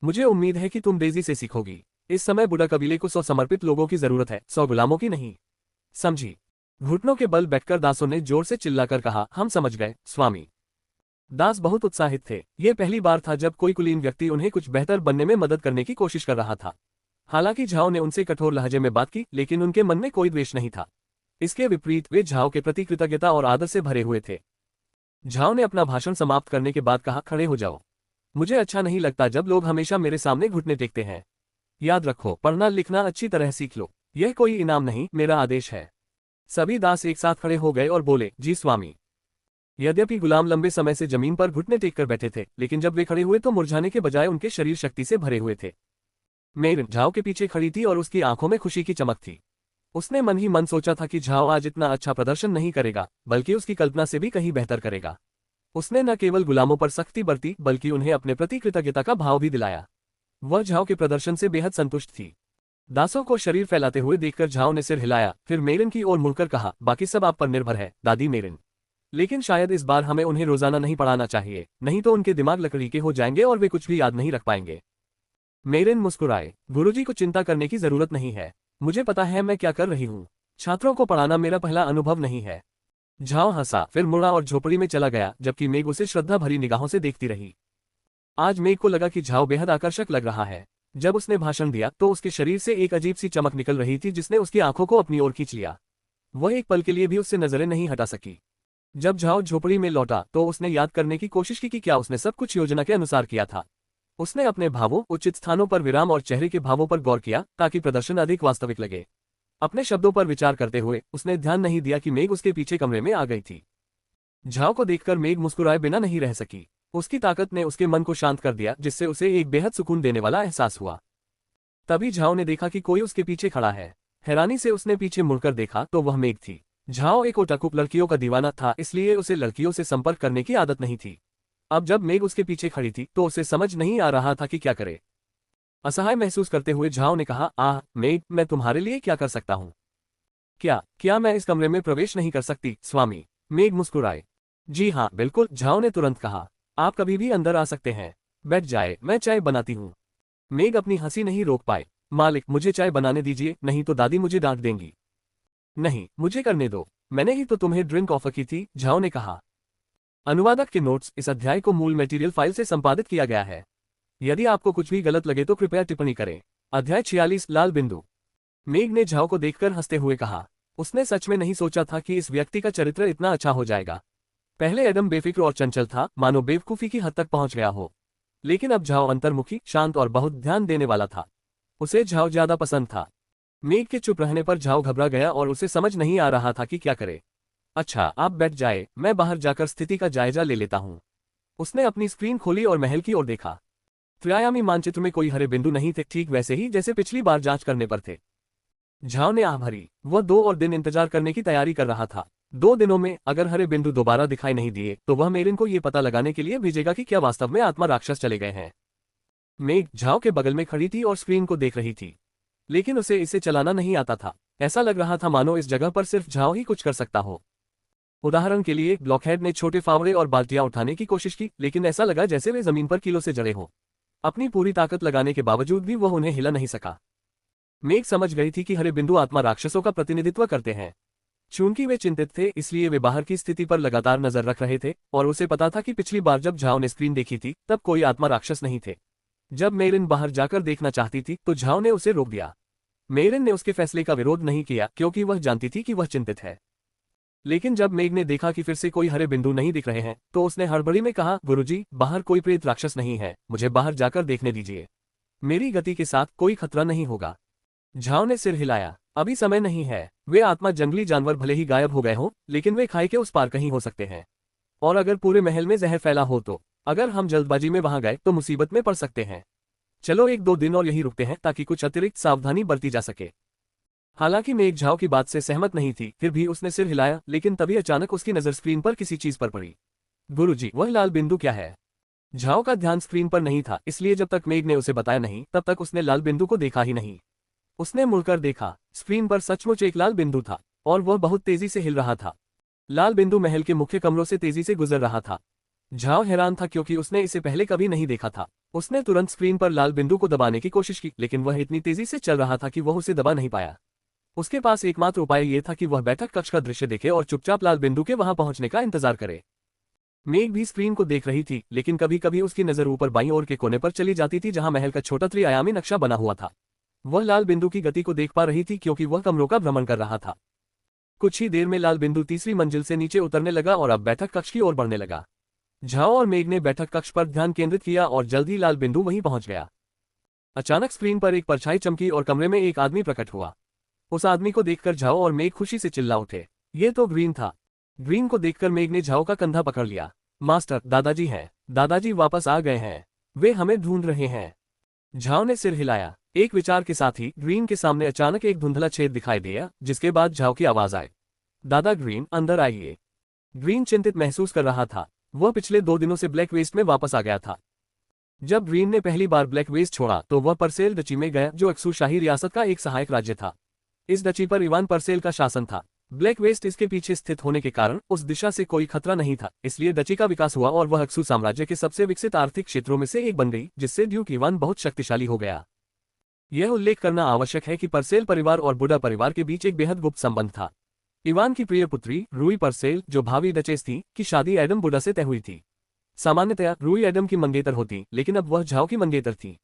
मुझे उम्मीद है कि तुम डेजी से सीखोगी। इस समय बुढ़ा कबीले को 100 समर्पित लोगों की जरूरत है, 100 गुलामों की नहीं। समझी? घुटनों के बल बैठकर दासों ने जोर से चिल्लाकर कहा, हम समझ गए स्वामी। दास बहुत उत्साहित थे। यह पहली बार था जब कोई कुलीन व्यक्ति उन्हें कुछ बेहतर बनने में मदद करने की कोशिश कर रहा था। हालांकि झाओ ने उनसे कठोर लहजे में बात की, लेकिन उनके मन में कोई द्वेष नहीं था। इसके विपरीत वे झाओ के प्रति कृतज्ञता और आदर से भरे हुए थे। झाओ ने अपना भाषण समाप्त करने के बाद कहा, खड़े हो जाओ। मुझे अच्छा नहीं लगता जब लोग हमेशा मेरे सामने घुटने टेकते हैं। याद रखो, पढ़ना लिखना अच्छी तरह सीख लो। यह कोई इनाम नहीं, मेरा आदेश है। सभी दास एक साथ खड़े हो गए और बोले, जी स्वामी। यद्यपि गुलाम लंबे समय से जमीन पर घुटने टेककर बैठे थे, लेकिन जब वे खड़े हुए तो मुरझाने के बजाय उनके शरीर शक्ति से भरे हुए थे। मेरिन झाओ के पीछे खड़ी थी और उसकी आंखों में खुशी की चमक थी। उसने मन ही मन सोचा था कि झाओ आज इतना अच्छा प्रदर्शन नहीं करेगा, बल्कि उसकी कल्पना से भी कहीं बेहतर करेगा। उसने न केवल गुलामों पर सख्ती बरती, बल्कि उन्हें अपने प्रति कृतज्ञता का भाव भी दिलाया। वह झाओ के प्रदर्शन से बेहद संतुष्ट थी। दासों को शरीर फैलाते हुए देखकर झाओ ने सिर हिलाया, फिर मेरिन की ओर मुड़कर कहा, बाकी सब आप पर निर्भर है दादी मेरिन। लेकिन शायद इस बार हमें उन्हें रोजाना नहीं पढ़ाना चाहिए, नहीं तो उनके दिमाग लकड़ी के हो जाएंगे और वे कुछ भी याद नहीं रख पाएंगे। मेरिन मुस्कुराए, गुरुजी को चिंता करने की जरूरत नहीं है। मुझे पता है मैं क्या कर रही हूँ। छात्रों को पढ़ाना मेरा पहला अनुभव नहीं है। झाओ हंसा, फिर मुड़ा और झोपड़ी में चला गया, जबकि मेघ उसे श्रद्धा भरी निगाहों से देखती रही। आज मेघ को लगा कि झाओ बेहद आकर्षक लग रहा है। जब उसने भाषण दिया तो उसके शरीर से एक अजीब सी चमक निकल रही थी जिसने उसकी आंखों को अपनी ओर खींच लिया। वह एक पल के लिए भी उससे नजरें नहीं हटा सकी। जब झाओ झोपड़ी में लौटा तो उसने याद करने की कोशिश की कि क्या उसने सब कुछ योजना के अनुसार किया था। उसने अपने भावों, उचित स्थानों पर विराम और चेहरे के भावों पर गौर किया ताकि प्रदर्शन अधिक वास्तविक लगे। अपने शब्दों पर विचार करते हुए उसने ध्यान नहीं दिया कि मेघ उसके पीछे कमरे में आ गई थी। झाओ को देखकर मेघ मुस्कुराए बिना नहीं रह सकी। उसकी ताकत ने उसके मन को शांत कर दिया, जिससे उसे एक बेहद सुकून देने वाला एहसास हुआ। तभी झाओ ने देखा कि कोई उसके पीछे खड़ा है। हैरानी से उसने पीछे मुड़कर देखा तो वह मेघ थी। झाओ एक ओटाकू लड़कियों का दीवाना था, इसलिए उसे लड़कियों से संपर्क करने की आदत नहीं थी। अब जब मेघ उसके पीछे खड़ी थी तो उसे समझ नहीं आ रहा था कि क्या करे। असहाय महसूस करते हुए झाओ ने कहा, आह मेघ, मैं तुम्हारे लिए क्या कर सकता हूँ? क्या मैं इस कमरे में प्रवेश नहीं कर सकती, स्वामी? मेघ मुस्कुराए। जी हाँ बिल्कुल, झाओ ने तुरंत कहा। आप कभी भी अंदर आ सकते हैं। बैठ जाए, मैं चाय बनाती हूँ। मेघ अपनी हंसी नहीं रोक पाए। मालिक, मुझे चाय बनाने दीजिए, नहीं तो दादी मुझे डांट देंगी। नहीं, मुझे करने दो, मैंने ही तो तुम्हें ड्रिंक ऑफर की थी, झाओ ने कहा। अनुवादक के नोट्स: इस अध्याय को मूल मटेरियल फाइल से संपादित किया गया है। यदि आपको कुछ भी गलत लगे तो कृपया टिप्पणी करें। अध्याय 46 लाल बिंदु। मेघ ने झाओ को देखकर हंसते हुए कहा। उसने सच में नहीं सोचा था कि इस व्यक्ति का चरित्र इतना अच्छा हो जाएगा। पहले एडम बेफिक्र और चंचल था, मानो बेवकूफी की हद तक पहुंच गया हो। लेकिन अब झाओ अंतर्मुखी, शांत और बहुत ध्यान देने वाला था। उसे झाओ ज्यादा पसंद था। मेघ के चुप रहने पर झाओ घबरा गया और उसे समझ नहीं आ रहा था कि क्या करे। अच्छा, आप बैठ जाए, मैं बाहर जाकर स्थिति का जायजा ले लेता हूँ। उसने अपनी स्क्रीन खोली और महल की ओर देखा। त्रिआयामी मानचित्र में कोई हरे बिंदु नहीं थे, ठीक वैसे ही जैसे पिछली बार जांच करने पर थे। झाओ ने आह भरी। वह 2 और दिन इंतजार करने की तैयारी कर रहा था। 2 दिनों में अगर हरे बिंदु दोबारा दिखाई नहीं दिए तो वह मेरिन को ये पता लगाने के लिए भेजेगा कि क्या वास्तव में आत्मा राक्षस चले गए हैं। मेघ झाओ के बगल में खड़ी थी और स्क्रीन को देख रही थी, लेकिन उसे इसे चलाना नहीं आता था। ऐसा लग रहा था मानो इस जगह पर सिर्फ झाओ ही कुछ कर सकता हो। उदाहरण के लिए ब्लॉकहेड ने छोटे फावड़े और बाल्टियां उठाने की कोशिश की, लेकिन ऐसा लगा जैसे वे जमीन पर कीलों से जड़े हों। अपनी पूरी ताकत लगाने के बावजूद भी वह उन्हें हिला नहीं सका। मेघ समझ गई थी कि हरे बिंदु आत्मा राक्षसों का प्रतिनिधित्व करते हैं। चूंकि वे चिंतित थे, इसलिए वे बाहर की स्थिति पर लगातार नजर रख रहे थे, और उसे पता था कि पिछली बार जब झाओ ने स्क्रीन देखी थी तब कोई आत्मा राक्षस नहीं थे। जब मेरिन बाहर जाकर देखना चाहती थी तो झाओ ने उसे रोक दिया। मेरिन ने उसके फैसले का विरोध नहीं किया क्योंकि वह जानती थी कि वह चिंतित है। लेकिन जब मेघ ने देखा कि फिर से कोई हरे बिंदु नहीं दिख रहे हैं तो उसने हड़बड़ी में कहा, गुरुजी, बाहर कोई प्रेत राक्षस नहीं है, मुझे बाहर जाकर देखने दीजिए। मेरी गति के साथ कोई खतरा नहीं होगा। झाओ ने सिर हिलाया। अभी समय नहीं है। वे आत्मा जंगली जानवर भले ही गायब हो गए हों, लेकिन वे खाई के उस पार कहीं हो सकते हैं। और अगर पूरे महल में जहर फैला हो तो अगर हम जल्दबाजी में वहां गए तो मुसीबत में पड़ सकते हैं। चलो 1-2 दिन और यहीं रुकते हैं ताकि कुछ अतिरिक्त सावधानी बरती जा सके। हालांकि मेघ झाओ की बात से सहमत नहीं थी, फिर भी उसने सिर हिलाया, लेकिन तभी अचानक उसकी नजर स्क्रीन पर किसी चीज पर पड़ी। गुरुजी, वह लाल बिंदु क्या है? झाओ का ध्यान स्क्रीन पर नहीं था, इसलिए जब तक मेघ ने उसे बताया नहीं तब तक उसने लाल बिंदु को देखा ही नहीं। उसने मुड़कर देखा। स्क्रीन पर सचमुच एक लाल बिंदु था, और वह बहुत तेजी से हिल रहा था। लाल बिंदु महल के मुख्य कमरों से तेजी से गुजर रहा था। झाओ हैरान था क्योंकि उसने इसे पहले कभी नहीं देखा था। उसने तुरंत स्क्रीन पर लाल बिंदु को दबाने की कोशिश की, लेकिन वह इतनी तेजी से चल रहा था कि वह उसे दबा नहीं पाया। उसके पास एकमात्र उपाय यह था कि वह बैठक कक्ष का दृश्य देखे और चुपचाप लाल बिंदु के वहां पहुंचने का इंतजार करे। मेघ भी स्क्रीन को देख रही थी, लेकिन कभी कभी उसकी नजर ऊपर बाईं ओर के कोने पर चली जाती थी जहां महल का छोटा त्रिआयामी नक्शा बना हुआ था। वह लाल बिंदु की गति को देख पा रही थी क्योंकि वह कमरों का भ्रमण कर रहा था। कुछ ही देर में लाल बिंदु तीसरी मंजिल से नीचे उतरने लगा और अब बैठक कक्ष की ओर बढ़ने लगा। झाओ और मेघ ने बैठक कक्ष पर ध्यान केंद्रित किया और जल्द ही लाल बिंदु वहीं पहुंच गया। अचानक स्क्रीन पर एक परछाई चमकी और कमरे में एक आदमी प्रकट हुआ। उस आदमी को देखकर झाओ और मेघ खुशी से चिल्ला उठे। ये तो ग्रीन था। ग्रीन को देखकर मेघ ने झाओ का कंधा पकड़ लिया। मास्टर, दादाजी हैं। दादाजी वापस आ गए हैं। वे हमें ढूंढ रहे हैं। झाओ ने सिर हिलाया। एक विचार के साथ ही ग्रीन के सामने अचानक एक धुंधला छेद दिखाई दिया, जिसके बाद झाओ की आवाज आई, दादा ग्रीन, अंदर आइए। ग्रीन चिंतित महसूस कर रहा था। वह पिछले 2 दिनों से ब्लैक वेस्ट में वापस आ गया था। जब ग्रीन ने पहली बार ब्लैक वेस्ट छोड़ा तो वह परसेल डची में गया, जो अक्सू शाही रियासत का एक सहायक राज्य था। इस डची पर इवान परसेल का शासन था। ब्लैक वेस्ट इसके पीछे स्थित होने के कारण उस दिशा से कोई खतरा नहीं था, इसलिए डची का विकास हुआ और वह अक्सू साम्राज्य के सबसे विकसित आर्थिक क्षेत्रों में से एक बन गई, जिससे ड्यूक इवान बहुत शक्तिशाली हो गया। यह उल्लेख करना आवश्यक है कि परसेल परिवार और बुडा परिवार के बीच एक बेहद गुप्त संबंध था। इवान की प्रिय पुत्री रूई परसेल, जो भावी डचेस थी, की शादी एडम बुडा से तय हुई थी। सामान्यतया रूई एडम की मंगेतर होती, लेकिन अब वह झाओ की मंगेतर थी।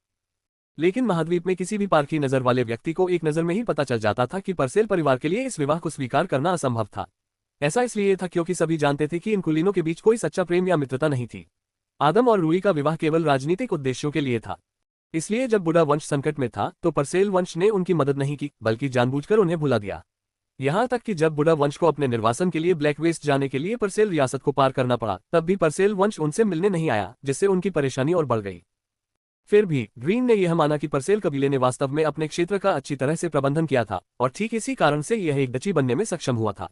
लेकिन महाद्वीप में किसी भी पारखी नजर वाले व्यक्ति को एक नजर में ही पता चल जाता था कि परसेल परिवार के लिए इस विवाह को स्वीकार करना असंभव था। ऐसा इसलिए था क्योंकि सभी जानते थे कि इन कुलीनों के बीच कोई सच्चा प्रेम या मित्रता नहीं थी। आदम और रूई का विवाह केवल राजनीतिक उद्देश्यों के लिए था। इसलिए जब बुढ़ा वंश संकट में था तो परसेल वंश ने उनकी मदद नहीं की, बल्कि जानबूझकर उन्हें भुला दिया। यहाँ तक कि जब बुढ़ा वंश को अपने निर्वासन के लिए ब्लैक वेस्ट जाने के लिए परसेल रियासत को पार करना पड़ा, तब भी परसेल वंश उनसे मिलने नहीं आया, जिससे उनकी परेशानी और बढ़ गई। फिर भी ग्रीन ने यह माना कि परसेल कबीले ने वास्तव में अपने क्षेत्र का अच्छी तरह से प्रबंधन किया था और ठीक इसी कारण से यह एक डची बनने में सक्षम हुआ था।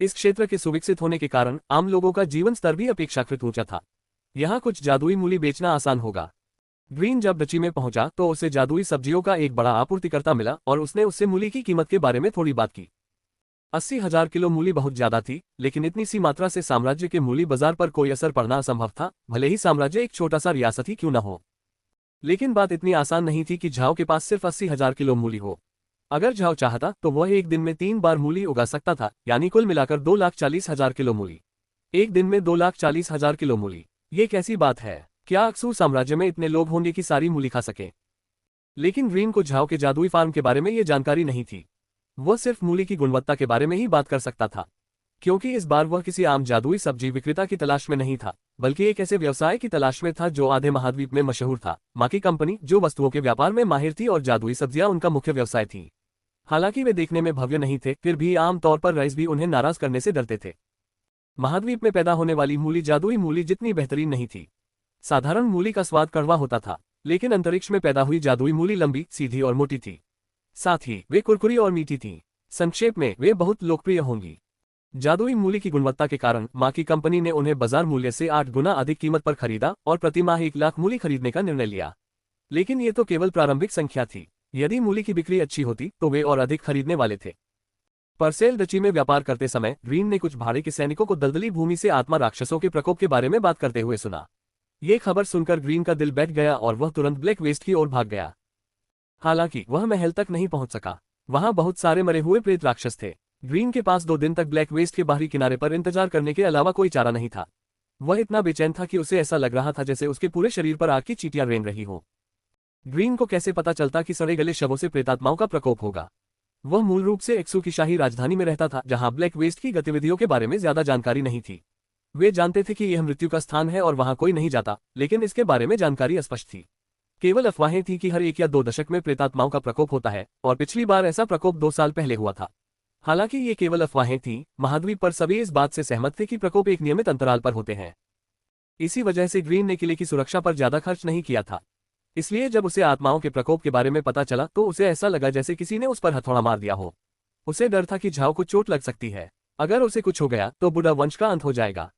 इस क्षेत्र के सुविकसित होने के कारण आम लोगों का जीवन स्तर भी अपेक्षाकृत ऊंचा था। यहाँ कुछ जादुई मूली बेचना आसान होगा। ग्रीन जब डची में पहुंचा तो उसे जादुई सब्जियों का एक बड़ा आपूर्तिकर्ता मिला और उसने उससे मूली की कीमत के बारे में थोड़ी बात की। 80,000 किलो मूली बहुत ज्यादा थी, लेकिन इतनी सी मात्रा से साम्राज्य के मूली बाजार पर कोई असर पड़ना असंभव था, भले ही साम्राज्य एक छोटा सा रियासत ही क्यों न हो। लेकिन बात इतनी आसान नहीं थी कि झाओ के पास सिर्फ 80,000 किलो मूली हो। अगर झाओ चाहता तो वह एक दिन में 3 बार मूली उगा सकता था, यानी कुल मिलाकर 2,40,000 किलो मूली। एक दिन में 2,40,000 किलो मूली, ये कैसी बात है? क्या अक्सू साम्राज्य में इतने लोग होंगे कि सारी मूली खा सके? लेकिन ग्रीन को झाओ के जादुई फार्म के बारे में ये जानकारी नहीं थी। वह सिर्फ मूली की गुणवत्ता के बारे में ही बात कर सकता था, क्योंकि इस बार वह किसी आम जादुई सब्जी विक्रेता की तलाश में नहीं था, बल्कि एक ऐसे व्यवसाय की तलाश में था जो आधे महाद्वीप में मशहूर था। माँ की कंपनी, जो वस्तुओं के व्यापार में माहिर थी और जादुई सब्जियां उनका मुख्य व्यवसाय थी। हालांकि वे देखने में भव्य नहीं थे, फिर भी आम तौर पर रईस भी उन्हें नाराज करने से डरते थे। महाद्वीप में पैदा होने वाली मूली जादुई मूली जितनी बेहतरीन नहीं थी। साधारण मूली का स्वाद कड़वा होता था, लेकिन अंतरिक्ष में पैदा हुई जादुई मूली लंबी, सीधी और मोटी थी। साथ ही वे कुरकुरी और मीठी थी। संक्षेप में वे बहुत लोकप्रिय होंगी। जादुई मूली की गुणवत्ता के कारण माँ की कंपनी ने उन्हें बाजार मूल्य से 8 गुना अधिक कीमत पर खरीदा और प्रति माह 1 लाख मूली खरीदने का निर्णय लिया। लेकिन ये तो केवल प्रारंभिक संख्या थी। यदि मूली की बिक्री अच्छी होती तो वे और अधिक खरीदने वाले थे। परसेल डची में व्यापार करते समय ग्रीन ने कुछ भाड़े के सैनिकों को दलदली भूमि से आत्मा राक्षसों के प्रकोप के बारे में बात करते हुए सुना। ये खबर सुनकर ग्रीन का दिल बैठ गया और वह तुरंत ब्लैक वेस्ट की ओर भाग गया। हालांकि वह महल तक नहीं पहुंच सका। वहां बहुत सारे मरे हुए प्रेत राक्षस थे। ग्रीन के पास 2 दिन तक ब्लैक वेस्ट के बाहरी किनारे पर इंतजार करने के अलावा कोई चारा नहीं था। वह इतना बेचैन था कि उसे ऐसा लग रहा था जैसे उसके पूरे शरीर पर आग की चींटियां रेंग रही हो। ग्रीन को कैसे पता चलता कि सड़े गले शवों से प्रेतात्माओं का प्रकोप होगा? वह मूल रूप से एक्सू की शाही राजधानी में रहता था, जहां ब्लैक वेस्ट की गतिविधियों के बारे में ज्यादा जानकारी नहीं थी। वे जानते थे कि यह मृत्यु का स्थान है और वहां कोई नहीं जाता, लेकिन इसके बारे में जानकारी अस्पष्ट थी। केवल अफवाहें थी कि हर 1 या 2 दशक में प्रेतात्माओं का प्रकोप होता है और पिछली बार ऐसा प्रकोप 2 साल पहले हुआ था। हालांकि ये केवल अफवाहें थीं, महाद्वीप पर सभी इस बात से सहमत थे कि प्रकोप एक नियमित अंतराल पर होते हैं। इसी वजह से ग्रीन ने किले की सुरक्षा पर ज्यादा खर्च नहीं किया था। इसलिए जब उसे आत्माओं के प्रकोप के बारे में पता चला तो उसे ऐसा लगा जैसे किसी ने उस पर हथौड़ा मार दिया हो। उसे डर था कि झाओ को चोट लग सकती है। अगर उसे कुछ हो गया तो बुढ़ा वंश का अंत हो जाएगा।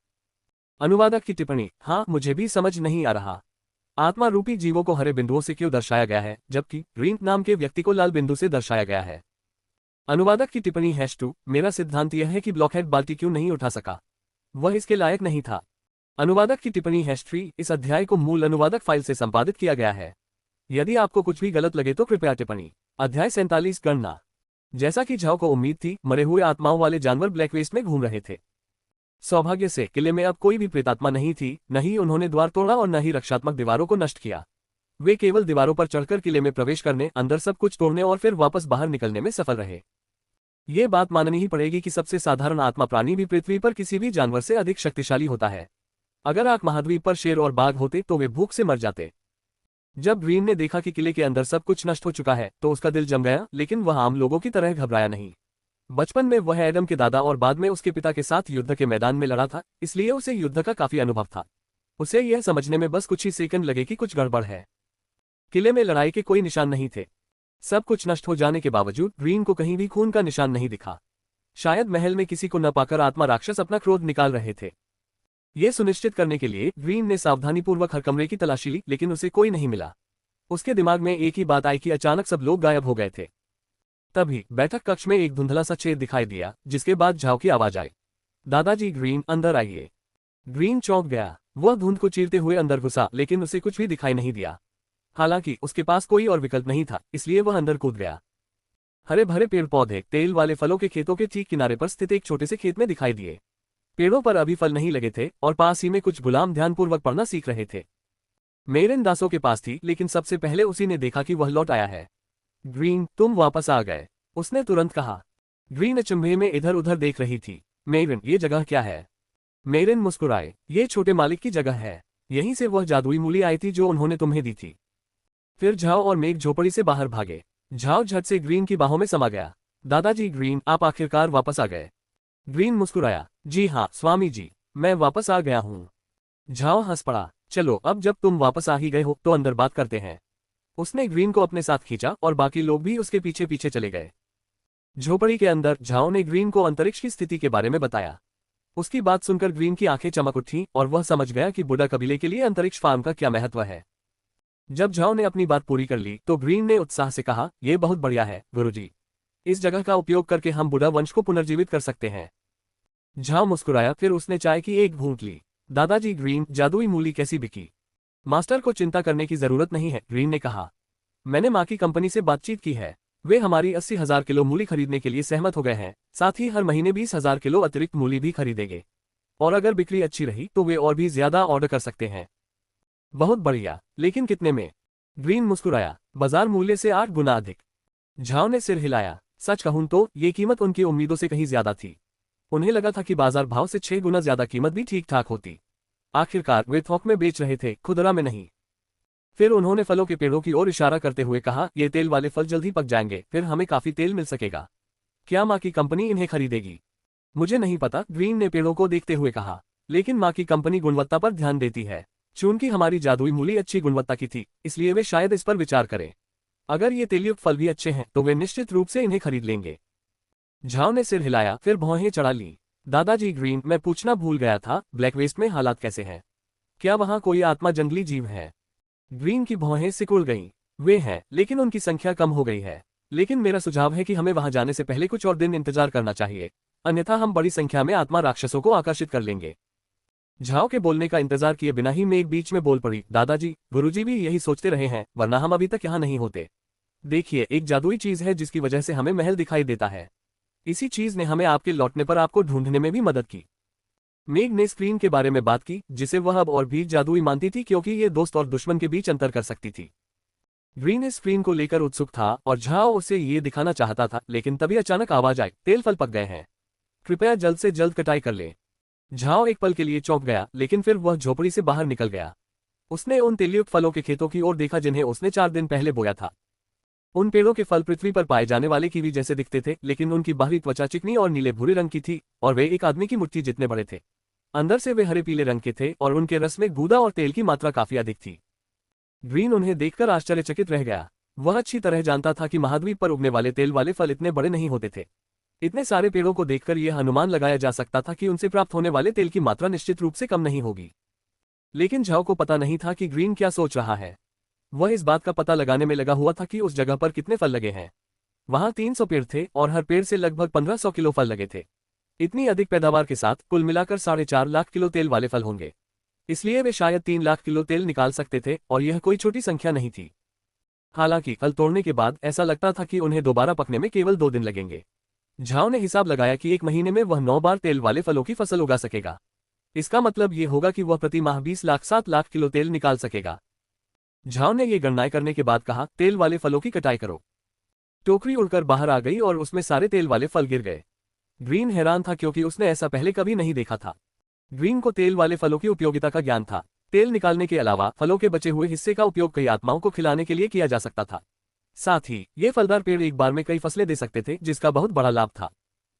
अनुवादक की टिप्पणी: हाँ, मुझे भी समझ नहीं आ रहा। आत्मा रूपी जीवों को हरे बिंदुओं से क्यों दर्शाया गया है, जबकि ग्रीन नाम के व्यक्ति को लाल बिंदु से दर्शाया गया है? अनुवादक की टिप्पणी #2: मेरा सिद्धांत यह है कि ब्लॉकहेड बाल्टी क्यों नहीं उठा सका? वह इसके लायक नहीं था। अनुवादक की टिप्पणी #3: इस अध्याय को मूल अनुवादक फाइल से संपादित किया गया है। यदि आपको कुछ भी गलत लगे तो कृपया टिप्पणी। अध्याय 47: गणना। जैसा कि झाओ को उम्मीद थी, मरे हुए आत्माओं वाले जानवर ब्लैक वेस्ट में घूम रहे थे। सौभाग्य से किले में अब कोई भी प्रेतात्मा नहीं थी, न ही उन्होंने द्वार तोड़ा और न ही रक्षात्मक दीवारों को नष्ट किया। वे केवल दीवारों पर चढ़कर किले में प्रवेश करने, अंदर सब कुछ तोड़ने और फिर वापस बाहर निकलने में सफल रहे। ये बात माननी ही पड़ेगी कि सबसे साधारण आत्मा प्राणी भी पृथ्वी पर किसी भी जानवर से अधिक शक्तिशाली होता है। अगर आग महाद्वीप पर शेर और बाघ होते तो वे भूख से मर जाते। जब ग्रीन ने देखा कि किले के अंदर सब कुछ नष्ट हो चुका है तो उसका दिल जम गया, लेकिन वह आम लोगों की तरह घबराया नहीं। बचपन में वह एडम के दादा और बाद में उसके पिता के साथ युद्ध के मैदान में लड़ा था, इसलिए उसे युद्ध का काफी अनुभव था। उसे यह समझने में बस कुछ ही सेकंड लगे कि कुछ गड़बड़ है। किले में लड़ाई के कोई निशान नहीं थे। सब कुछ नष्ट हो जाने के बावजूद ग्रीन को कहीं भी खून का निशान नहीं दिखा। शायद महल में किसी को न पाकर आत्मा राक्षस अपना क्रोध निकाल रहे थे। ये सुनिश्चित करने के लिए ग्रीन ने सावधानीपूर्वक हर कमरे की तलाशी ली, लेकिन उसे कोई नहीं मिला। उसके दिमाग में एक ही बात आई कि अचानक सब लोग गायब हो गए थे। तभी बैठक कक्ष में एक धुंधला सा छेद दिखाई दिया, जिसके बाद झाओ की आवाज आई, दादाजी ग्रीन, अंदर आइए। ग्रीन चौंक गया। वह धुंध को चीरते हुए अंदर घुसा, लेकिन उसे कुछ भी दिखाई नहीं दिया। हालांकि उसके पास कोई और विकल्प नहीं था, इसलिए वह अंदर कूद गया। हरे भरे पेड़ पौधे तेल वाले फलों के खेतों के ठीक किनारे पर स्थित एक छोटे से खेत में दिखाई दिए। पेड़ों पर अभी फल नहीं लगे थे और पास ही में कुछ गुलाम ध्यानपूर्वक पढ़ना सीख रहे थे। मेरिन दासों के पास थी, लेकिन सबसे पहले उसी ने देखा कि वह लौट आया है। ग्रीन, तुम वापस आ गए, उसने तुरंत कहा। ग्रीन अचंभे में इधर उधर देख रही थी। मेरिन, ये जगह क्या है? मेरिन मुस्कुराए, ये छोटे मालिक की जगह है। यहीं से वह जादुई मूली आई थी जो उन्होंने तुम्हें दी थी। फिर झाओ और मेघ झोपड़ी से बाहर भागे। झाओ झट से ग्रीन की बाहों में समा गया। दादाजी ग्रीन, आप आखिरकार वापस आ गए। ग्रीन मुस्कुराया, जी हाँ स्वामी जी, मैं वापस आ गया हूँ। झाओ हंस पड़ा, चलो अब जब तुम वापस आ ही गए हो तो अंदर बात करते हैं। उसने ग्रीन को अपने साथ खींचा और बाकी लोग भी उसके पीछे पीछे चले गए। झोपड़ी के अंदर झाओ ने ग्रीन को अंतरिक्ष की स्थिति के बारे में बताया। उसकी बात सुनकर ग्रीन की आंखें चमक उठी और वह समझ गया कि बुड्ढा कबीले के लिए अंतरिक्ष फार्म का क्या महत्व है। जब झाओ ने अपनी बात पूरी कर ली तो ग्रीन ने उत्साह से कहा, यह बहुत बढ़िया है गुरुजी। इस जगह का उपयोग करके हम बुड्ढा वंश को पुनर्जीवित कर सकते हैं। झाओ मुस्कुराया, फिर उसने चाय की एक घूंट ली। दादाजी ग्रीन, जादुई मूली कैसी बिकी? मास्टर को चिंता करने की जरूरत नहीं है, ग्रीन ने कहा। मैंने माँ की कंपनी से बातचीत की है। वे हमारी 80,000 किलो मूली खरीदने के लिए सहमत हो गए हैं। साथ ही हर महीने 20,000 किलो अतिरिक्त मूली भी खरीदेंगे। और अगर बिक्री अच्छी रही तो वे और भी ज्यादा ऑर्डर कर सकते हैं। बहुत बढ़िया, लेकिन कितने में? ग्रीन मुस्कुराया, बाजार मूल्य से 8 गुना अधिक। झाओ ने सिर हिलाया, सच कहूं तो ये कीमत उनकी उम्मीदों से कहीं ज्यादा थी। उन्हें लगा था कि बाजार भाव से 6 गुना ज्यादा कीमत भी ठीक ठाक होती। आखिरकार वे थोक में बेच रहे थे, खुदरा में नहीं। फिर उन्होंने फलों के पेड़ों की ओर इशारा करते हुए कहा, ये तेल वाले फल जल्द ही पक जाएंगे, फिर हमें काफी तेल मिल सकेगा। क्या माँ की कंपनी इन्हें खरीदेगी? मुझे नहीं पता, ग्रीन ने पेड़ों को देखते हुए कहा। लेकिन माँ की कंपनी गुणवत्ता पर ध्यान देती है। चूंकि हमारी जादुई मूली अच्छी गुणवत्ता की थी, इसलिए वे शायद इस पर विचार करें। अगर ये तेलयुक्त फल भी अच्छे हैं तो वे निश्चित रूप से इन्हें खरीद लेंगे। झाओ ने सिर हिलाया, फिर भौहें चढ़ा ली। दादाजी ग्रीन, मैं पूछना भूल गया था, ब्लैक वेस्ट में हालात कैसे हैं? क्या वहां कोई आत्मा जंगली जीव है? ग्रीन की भौहें सिकुड़ गईं। वे हैं, लेकिन उनकी संख्या कम हो गई है। लेकिन मेरा सुझाव है कि हमें वहां जाने से पहले कुछ और दिन इंतजार करना चाहिए, अन्यथा हम बड़ी संख्या में आत्मा राक्षसों को आकर्षित कर लेंगे। झाओ के बोलने का इंतजार किए बिना ही मेघ बीच में बोल पड़ी, दादाजी, गुरुजी भी यही सोचते रहे हैं, वरना हम अभी तक यहाँ नहीं होते। देखिए, एक जादुई चीज है जिसकी वजह से हमें महल दिखाई देता है। इसी चीज ने हमें आपके लौटने पर आपको ढूंढने में भी मदद की। मेघ ने स्क्रीन के बारे में बात की, जिसे वह अब और भी जादुई मानती थी क्योंकि ये दोस्त और दुश्मन के बीच अंतर कर सकती थी। ग्रीन इस स्क्रीन को लेकर उत्सुक था और झाओ उसे ये दिखाना चाहता था, लेकिन तभी अचानक आवाज आई, तेल फल पक गए हैं, कृपया जल्द से जल्द कटाई कर ले। झाओ एक पल के लिए चौंक गया, लेकिन फिर वह झोपड़ी से बाहर निकल गया। उसने उन तेलयुक्त फलों के खेतों की ओर देखा जिन्हें उसने 4 दिन पहले बोया था। उन पेड़ों के फल पृथ्वी पर पाए जाने वाले कीवी जैसे दिखते थे, लेकिन उनकी बाहरी त्वचा चिकनी और नीले भूरे रंग की थी और वे एक आदमी की मुट्ठी जितने बड़े थे। अंदर से वे हरे पीले रंग के थे और उनके रस में गूदा और तेल की मात्रा काफी अधिक थी। ग्रीन उन्हें देखकर आश्चर्यचकित रह गया। वह अच्छी तरह जानता था कि महाद्वीप पर उगने वाले तेल वाले फल इतने बड़े नहीं होते थे। इतने सारे पेड़ों को देखकर यह अनुमान लगाया जा सकता था कि उनसे प्राप्त होने वाले तेल की मात्रा निश्चित रूप से कम नहीं होगी। लेकिन झाओ को पता नहीं था कि ग्रीन क्या सोच रहा है। वह इस बात का पता लगाने में लगा हुआ था कि उस जगह पर कितने फल लगे हैं। वहां 300 पेड़ थे और हर पेड़ से लगभग 1500 किलो फल लगे थे। इतनी अधिक पैदावार के साथ कुल मिलाकर 4.5 लाख किलो तेल वाले फल होंगे। इसलिए वे शायद 3 लाख किलो तेल निकाल सकते थे और यह कोई छोटी संख्या नहीं थी। हालांकि फल तोड़ने के बाद ऐसा लगता था कि उन्हें दोबारा पकने में केवल 2 दिन लगेंगे। झाओ ने हिसाब लगाया कि 1 महीने में वह 9 बार तेल वाले फलों की फसल उगा सकेगा। इसका मतलब ये होगा कि वह प्रति माह 20 लाख 7 लाख किलो तेल निकाल सकेगा। झाओ ने ये गणनाएं करने के बाद कहा, तेल वाले फलों की कटाई करो। टोकरी उड़कर बाहर आ गई और उसमें सारे तेल वाले फल गिर गए। ग्रीन हैरान था क्योंकि उसने ऐसा पहले कभी नहीं देखा था। ग्रीन को तेल वाले फलों की उपयोगिता का ज्ञान था। तेल निकालने के अलावा फलों के बचे हुए हिस्से का उपयोग कई आत्माओं को खिलाने के लिए किया जा सकता था। साथ ही ये फलदार पेड़ एक बार में कई फसलें दे सकते थे, जिसका बहुत बड़ा लाभ था।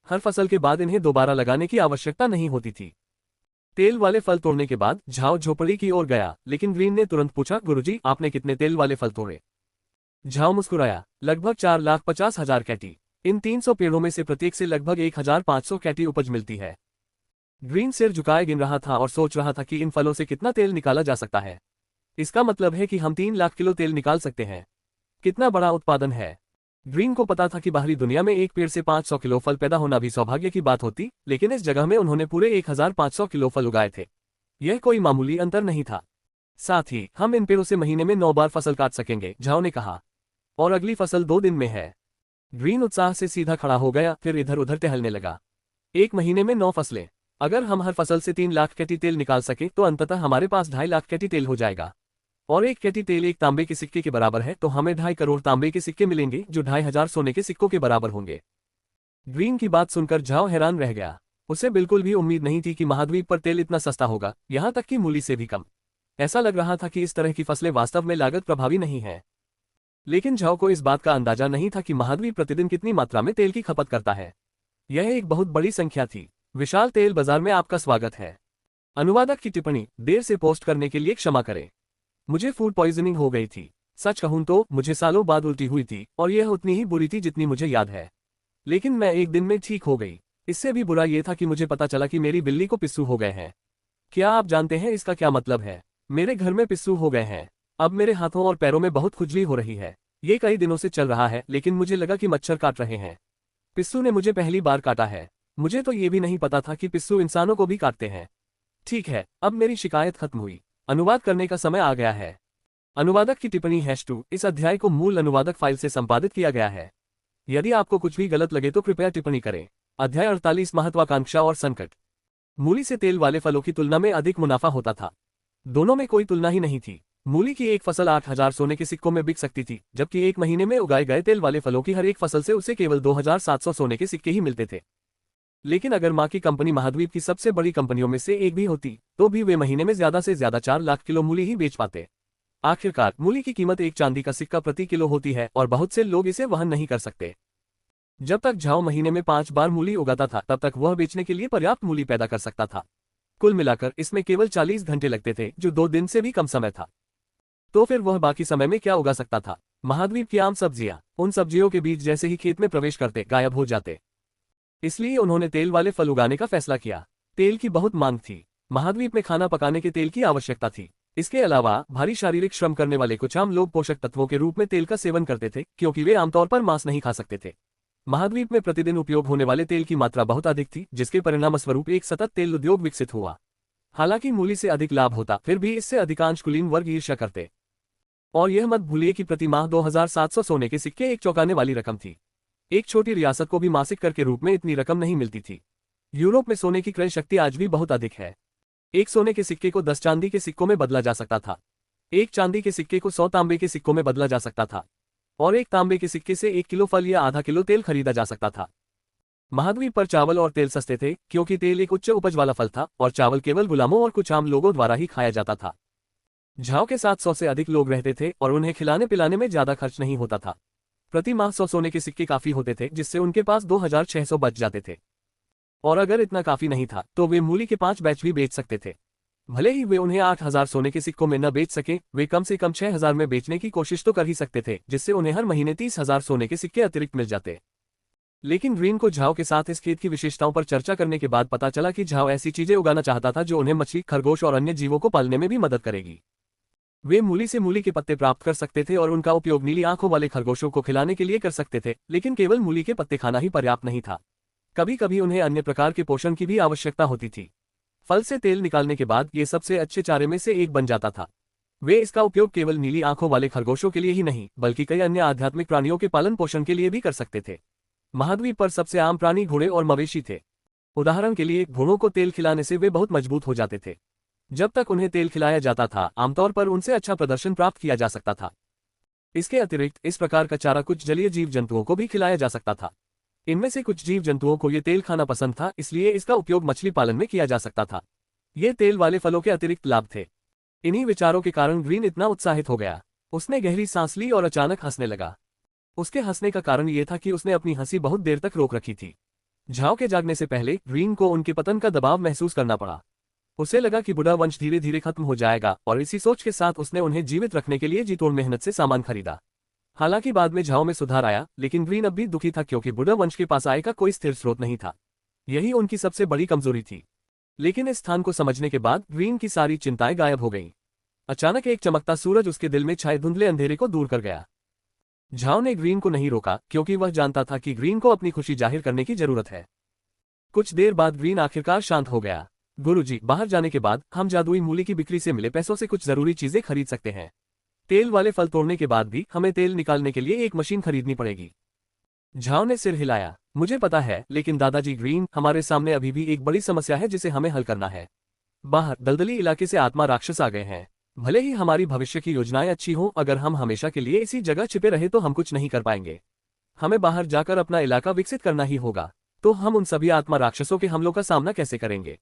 हर फसल के बाद इन्हें दोबारा लगाने की आवश्यकता नहीं होती थी। तेल वाले फल तोड़ने के बाद झाओ झोपड़ी की ओर गया, लेकिन ग्रीन ने तुरंत पूछा, गुरुजी, आपने कितने तेल वाले फल तोड़े? झाओ मुस्कुराया, लगभग 4,50,000 कैटी। इन 300 पेड़ों में से प्रत्येक से लगभग 1,500 कैटी उपज मिलती है। ग्रीन सिर झुकाए गिन रहा था और सोच रहा था कि इन फलों से कितना तेल निकाला जा सकता है। इसका मतलब है कि हम 3 लाख किलो तेल निकाल सकते हैं। कितना बड़ा उत्पादन है। ग्रीन को पता था कि बाहरी दुनिया में एक पेड़ से 500 किलो फल पैदा होना भी सौभाग्य की बात होती, लेकिन इस जगह में उन्होंने पूरे 1,500 किलो फल उगाए थे। यह कोई मामूली अंतर नहीं था। साथ ही हम इन पेड़ों से महीने में 9 बार फसल काट सकेंगे, झाओ ने कहा। और अगली फसल 2 दिन में है। ग्रीन उत्साह से सीधा खड़ा हो गया, फिर इधर उधर टहलने लगा। 1 महीने में 9 फसलें। अगर हम हर फसल से 3 लाख कैटी तेल निकाल सके तो अंततः हमारे पास 2.5 लाख कैटी तेल हो जाएगा। और 1 कैटी तेल 1 तांबे के सिक्के के बराबर है, तो हमें 2.5 करोड़ तांबे के सिक्के मिलेंगे, जो 2,500 सोने के सिक्कों के बराबर होंगे। ग्रीन की बात सुनकर झाओ हैरान रह गया। उसे बिल्कुल भी उम्मीद नहीं थी कि महाद्वीप पर तेल इतना सस्ता होगा, यहाँ तक कि मूली से भी कम। ऐसा लग रहा था कि इस तरह की फसलें वास्तव में लागत प्रभावी नहीं हैं। लेकिन झाओ को इस बात का अंदाजा नहीं था कि महाद्वीप प्रतिदिन कितनी मात्रा में तेल की खपत करता है। यह एक बहुत बड़ी संख्या थी। विशाल तेल बाजार में आपका स्वागत है। अनुवादक की टिप्पणी, देर से पोस्ट करने के लिए क्षमा करें। मुझे फूड पॉइजनिंग हो गई थी। सच कहूं तो मुझे सालों बाद उल्टी हुई थी और यह उतनी ही बुरी थी जितनी मुझे याद है। लेकिन मैं एक दिन में ठीक हो गई। इससे भी बुरा यह था कि मुझे पता चला कि मेरी बिल्ली को पिस्सू हो गए हैं। क्या आप जानते हैं इसका क्या मतलब है? मेरे घर में पिस्सू हो गए हैं। अब मेरे हाथों और पैरों में बहुत खुजली हो रही है। ये कई दिनों से चल रहा है, लेकिन मुझे लगा कि मच्छर काट रहे हैं। पिस्सू ने मुझे पहली बार काटा है। मुझे तो ये भी नहीं पता था कि पिस्सू इंसानों को भी काटते हैं। ठीक है, अब मेरी शिकायत खत्म हुई। अनुवाद करने का समय आ गया है। अनुवादक की टिप्पणी #2 इस अध्याय को मूल अनुवादक फाइल से संपादित किया गया है। यदि आपको कुछ भी गलत लगे तो कृपया टिप्पणी करें। अध्याय 48 महत्वाकांक्षा और संकट। मूली से तेल वाले फलों की तुलना में अधिक मुनाफा होता था। दोनों में कोई तुलना ही नहीं थी। मूली की एक फसल 8,000 सोने के सिक्कों में बिक सकती थी, जबकि एक महीने में उगाए गए तेल वाले फलों की हर एक फसल से उसे केवल 2,700 सोने के सिक्के ही मिलते थे। लेकिन अगर मां की कंपनी महाद्वीप की सबसे बड़ी कंपनियों में से एक भी होती, तो भी वे महीने में ज्यादा से ज्यादा 4 लाख किलो मूली ही बेच पाते। आखिरकार मूली की कीमत एक चांदी का सिक्का प्रति किलो होती है और बहुत से लोग इसे वहन नहीं कर सकते। जब तक झाओ महीने में 5 बार मूली उगाता था, तब तक वह बेचने के लिए पर्याप्त मूली पैदा कर सकता था। कुल मिलाकर इसमें केवल 40 घंटे लगते थे, जो 2 दिन से भी कम समय था। तो फिर वह बाकी समय में क्या उगा सकता था? महाद्वीप की आम सब्जियां। उन सब्जियों के बीज जैसे ही खेत में प्रवेश करते गायब हो जाते। इसलिए उन्होंने तेल वाले फल उगाने का फैसला किया। तेल की बहुत मांग थी। महाद्वीप में खाना पकाने के तेल की आवश्यकता थी। इसके अलावा भारी शारीरिक श्रम करने वाले कुछ आम लोग पोषक तत्वों के रूप में तेल का सेवन करते थे, क्योंकि वे आमतौर पर मांस नहीं खा सकते थे। महाद्वीप में प्रतिदिन उपयोग होने वाले तेल की मात्रा बहुत अधिक थी, जिसके परिणामस्वरूप एक सतत तेल उद्योग विकसित हुआ। हालांकि मूली से अधिक लाभ होता, फिर भी इससे अधिकांश कुलीन वर्ग ईर्ष्या करते। और यह मत भूलिए कि प्रति माह 2,700 सोने के सिक्के एक चौंकाने वाली रकम थी। एक छोटी रियासत को भी मासिक कर के रूप में इतनी रकम नहीं मिलती थी। यूरोप में सोने की क्रय शक्ति आज भी बहुत अधिक है। एक सोने के सिक्के को 10 चांदी के सिक्कों में बदला जा सकता था। एक चांदी के सिक्के को 100 तांबे के सिक्कों में बदला जा सकता था। और एक तांबे के सिक्के से 1 किलो फल या आधा किलो तेल खरीदा जा सकता था। महाद्वीप पर चावल और तेल सस्ते थे, क्योंकि तेल एक उच्च उपज वाला फल था और चावल केवल गुलामों और कुछ आम लोगों द्वारा ही खाया जाता था। झाओ के साथ 100 से अधिक लोग रहते थे और उन्हें खिलाने पिलाने में ज्यादा खर्च नहीं होता था। प्रति माह 100 सोने के सिक्के काफी होते थे, जिससे उनके पास 2,600 बच जाते थे। और अगर इतना काफी नहीं था, तो वे मूली के 5 बैच भी बेच सकते थे। भले ही वे उन्हें 8,000 सोने के सिक्कों में न बेच सके, वे कम से कम 6,000 में बेचने की कोशिश तो कर ही सकते थे, जिससे उन्हें हर महीने 30,000 सोने के सिक्के अतिरिक्त मिल जाते। लेकिन ग्रीन को झाओ के साथ इस खेत की विशेषताओं पर चर्चा करने के बाद पता चला कि झाओ ऐसी चीजें उगाना चाहता था जो उन्हें मछली, खरगोश और अन्य जीवों को पालने में भी मदद करेगी। वे मूली से मूली के पत्ते प्राप्त कर सकते थे और उनका उपयोग नीली आंखों वाले खरगोशों को खिलाने के लिए कर सकते थे, लेकिन केवल मूली के पत्ते खाना ही पर्याप्त नहीं था। कभी कभी उन्हें अन्य प्रकार के पोषण की भी आवश्यकता होती थी। फल से तेल निकालने के बाद ये सबसे अच्छे चारे में से एक बन जाता था। वे इसका उपयोग केवल नीली आंखों वाले खरगोशों के लिए ही नहीं, बल्कि कई अन्य आध्यात्मिक प्राणियों के पालन पोषण के लिए भी कर सकते थे। महाद्वीप पर सबसे आम प्राणी घोड़े और मवेशी थे। उदाहरण के लिए घोड़ों को तेल खिलाने से वे बहुत मजबूत हो जाते थे। जब तक उन्हें तेल खिलाया जाता था, आमतौर पर उनसे अच्छा प्रदर्शन प्राप्त किया जा सकता था। इसके अतिरिक्त इस प्रकार का चारा कुछ जलीय जीव जंतुओं को भी खिलाया जा सकता था। इनमें से कुछ जीव जंतुओं को ये तेल खाना पसंद था, इसलिए इसका उपयोग मछली पालन में किया जा सकता था। ये तेल वाले फलों के अतिरिक्त लाभ थे। इन्हीं विचारों के कारण ग्रीन इतना उत्साहित हो गया। उसने गहरी सांस ली और अचानक हंसने लगा। उसके हंसने का कारण ये था कि उसने अपनी हंसी बहुत देर तक रोक रखी थी। झाओ के जागने से पहले ग्रीन को उनके पतन का दबाव महसूस करना पड़ा। उसे लगा कि बुढ़ा वंश धीरे धीरे खत्म हो जाएगा, और इसी सोच के साथ उसने उन्हें जीवित रखने के लिए जी तोड़ मेहनत से सामान खरीदा। हालांकि बाद में झाओ में सुधार आया, लेकिन ग्रीन अब भी दुखी था, क्योंकि बुढ़ा वंश के पास आय का कोई स्थिर स्रोत नहीं था। यही उनकी सबसे बड़ी कमजोरी थी। लेकिन इस स्थान को समझने के बाद ग्रीन की सारी चिंताएं गायब हो गईं। अचानक एक चमकता सूरज उसके दिल में छाए धुंधले अंधेरे को दूर कर गया। झाओ ने ग्रीन को नहीं रोका, क्योंकि वह जानता था कि ग्रीन को अपनी खुशी जाहिर करने की जरूरत है। कुछ देर बाद ग्रीन आखिरकार शांत हो गया। गुरुजी, बाहर जाने के बाद हम जादुई मूली की बिक्री से मिले पैसों से कुछ जरूरी चीजें खरीद सकते हैं। तेल वाले फल तोड़ने के बाद भी हमें तेल निकालने के लिए एक मशीन खरीदनी पड़ेगी। झाओ ने सिर हिलाया। मुझे पता है, लेकिन दादाजी ग्रीन, हमारे सामने अभी भी एक बड़ी समस्या है जिसे हमें हल करना है। बाहर दलदली इलाके से आत्मा राक्षस आ गए हैं। भले ही हमारी भविष्य की योजनाएं अच्छी हों, अगर हम हमेशा के लिए इसी जगह छिपे रहे तो हम कुछ नहीं कर पाएंगे। हमें बाहर जाकर अपना इलाका विकसित करना ही होगा। तो हम उन सभी आत्मा राक्षसों के हमलों का सामना कैसे करेंगे?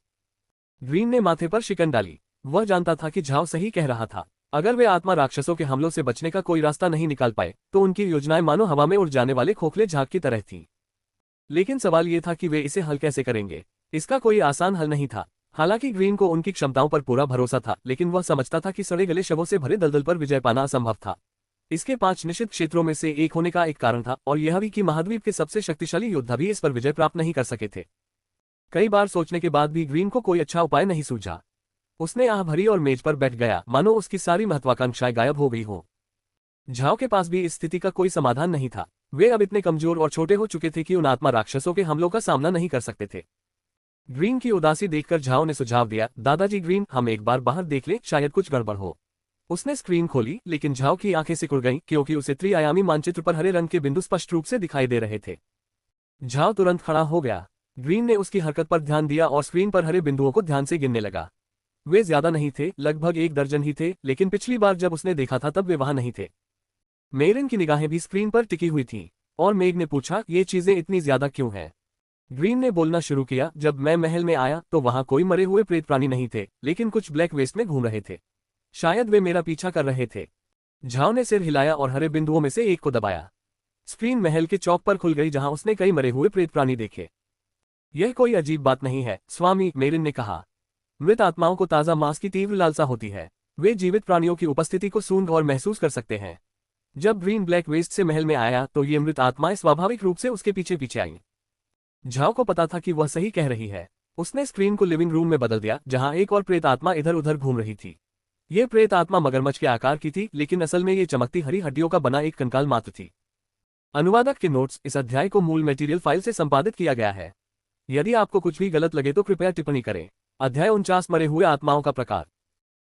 ग्रीन ने माथे पर शिकन डाली। वह जानता था कि झाओ सही कह रहा था। अगर वे आत्मा राक्षसों के हमलों से बचने का कोई रास्ता नहीं निकाल पाए तो उनकी योजनाएं मानो हवा में उड़ जाने वाले खोखले झाग की तरह थीं। लेकिन सवाल ये था कि वे इसे हल कैसे करेंगे। इसका कोई आसान हल नहीं था। हालांकि ग्रीन को उनकी क्षमताओं पर पूरा भरोसा था, लेकिन वह समझता था कि सड़े गले शवों से भरे दलदल पर विजय पाना असंभव था। इसके 5 निश्चित क्षेत्रों में से एक होने का एक कारण था, और यह भी कि महाद्वीप के सबसे शक्तिशाली योद्धा भी इस पर विजय प्राप्त नहीं कर सके थे। कई बार सोचने के बाद भी ग्रीन को कोई अच्छा उपाय नहीं सूझा। उसने आह भरी और मेज पर बैठ गया, मानो उसकी सारी महत्वाकांक्षाएं गायब हो गई हों। झाओ के पास भी इस स्थिति का कोई समाधान नहीं था। वे अब इतने कमजोर और छोटे हो चुके थे कि उन आत्मा राक्षसों के हमलों का सामना नहीं कर सकते थे। ग्रीन की उदासी देखकर झाओ ने सुझाव दिया, दादाजी ग्रीन, हम एक बार बाहर देख लें, शायद कुछ गड़बड़ हो। उसने स्क्रीन खोली, लेकिन झाओ की आंखें सिकुड़ गईं क्योंकि उसे त्रिआयामी मानचित्र पर हरे रंग के बिंदु स्पष्ट रूप से दिखाई दे रहे थे। झाओ तुरंत खड़ा हो गया। ग्रीन ने उसकी हरकत पर ध्यान दिया और स्क्रीन पर हरे बिंदुओं को ध्यान से गिनने लगा। वे ज्यादा नहीं थे, लगभग 1 दर्जन ही थे, लेकिन पिछली बार जब उसने देखा था तब वे वहां नहीं थे। मेरिन की निगाहें भी स्क्रीन पर टिकी हुई थीं, और मेग ने पूछा, ये चीजें इतनी ज्यादा क्यों हैं? ग्रीन ने बोलना शुरू किया, जब मैं महल में आया तो वहां कोई मरे हुए प्रेत प्राणी नहीं थे, लेकिन कुछ ब्लैक वेस्ट में घूम रहे थे। शायद वे मेरा पीछा कर रहे थे। झाओ ने सिर हिलाया और हरे बिंदुओं में से एक को दबाया। स्क्रीन महल के चौक पर खुल गई, जहां उसने कई मरे हुए प्रेत प्राणी देखे। यह कोई अजीब बात नहीं है, स्वामी, मेरिन ने कहा। मृत आत्माओं को ताजा मांस की तीव्र लालसा होती है। वे जीवित प्राणियों की उपस्थिति को सूंघ और महसूस कर सकते हैं। जब ग्रीन ब्लैक वेस्ट से महल में आया तो ये मृत आत्माएं स्वाभाविक रूप से उसके पीछे पीछे आईं। झाओ को पता था कि वह सही कह रही है। उसने स्क्रीन को लिविंग रूम में बदल दिया, जहां एक और प्रेत आत्मा इधर उधर घूम रही थी। यह प्रेत आत्मा मगरमच्छ के आकार की थी, लेकिन असल में ये चमकती हरी हड्डियों का बना एक कंकाल मात्र थी। अनुवादक के नोट्स, इस अध्याय को मूल मटेरियल फाइल से संपादित किया गया है। यदि आपको कुछ भी गलत लगे तो कृपया टिप्पणी करें। अध्याय 49, मरे हुए आत्माओं का प्रकार।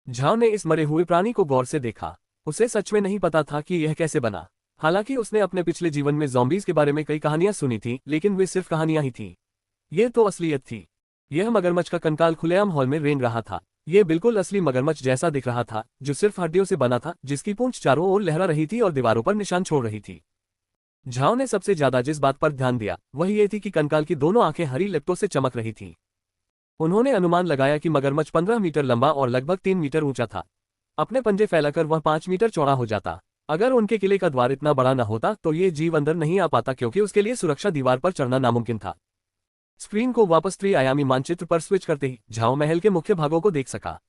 झाओ ने इस मरे हुए प्राणी को गौर से देखा। उसे सच में नहीं पता था कि यह कैसे बना। हालांकि उसने अपने पिछले जीवन में ज़ॉम्बीज के बारे में कई कहानियां सुनी थीं, लेकिन वे सिर्फ कहानियां ही थीं। यह तो असलियत थी। यह मगरमच्छ का कंकाल खुलेआम हॉल में रेंग रहा था। यह बिल्कुल असली मगरमच्छ जैसा दिख रहा था, जो सिर्फ हड्डियों से बना था, जिसकी पूंछ चारों ओर लहरा रही थी और दीवारों पर निशान छोड़ रही थी। झाओ ने सबसे ज्यादा जिस बात पर ध्यान दिया वह ये थी कि कंकाल की दोनों आंखें हरी लिप्टों से चमक रही थीं। उन्होंने अनुमान लगाया कि मगरमच्छ 15 मीटर लंबा और लगभग 3 मीटर ऊंचा था। अपने पंजे फैलाकर वह 5 मीटर चौड़ा हो जाता। अगर उनके किले का द्वार इतना बड़ा न होता तो ये जीव अंदर नहीं आ पाता, क्योंकि उसके लिए सुरक्षा दीवार पर चढ़ना नामुमकिन था। स्क्रीन को वापस त्रिआयामी मानचित्र पर स्विच करते ही झाओ महल के मुख्य भागों को देख सका।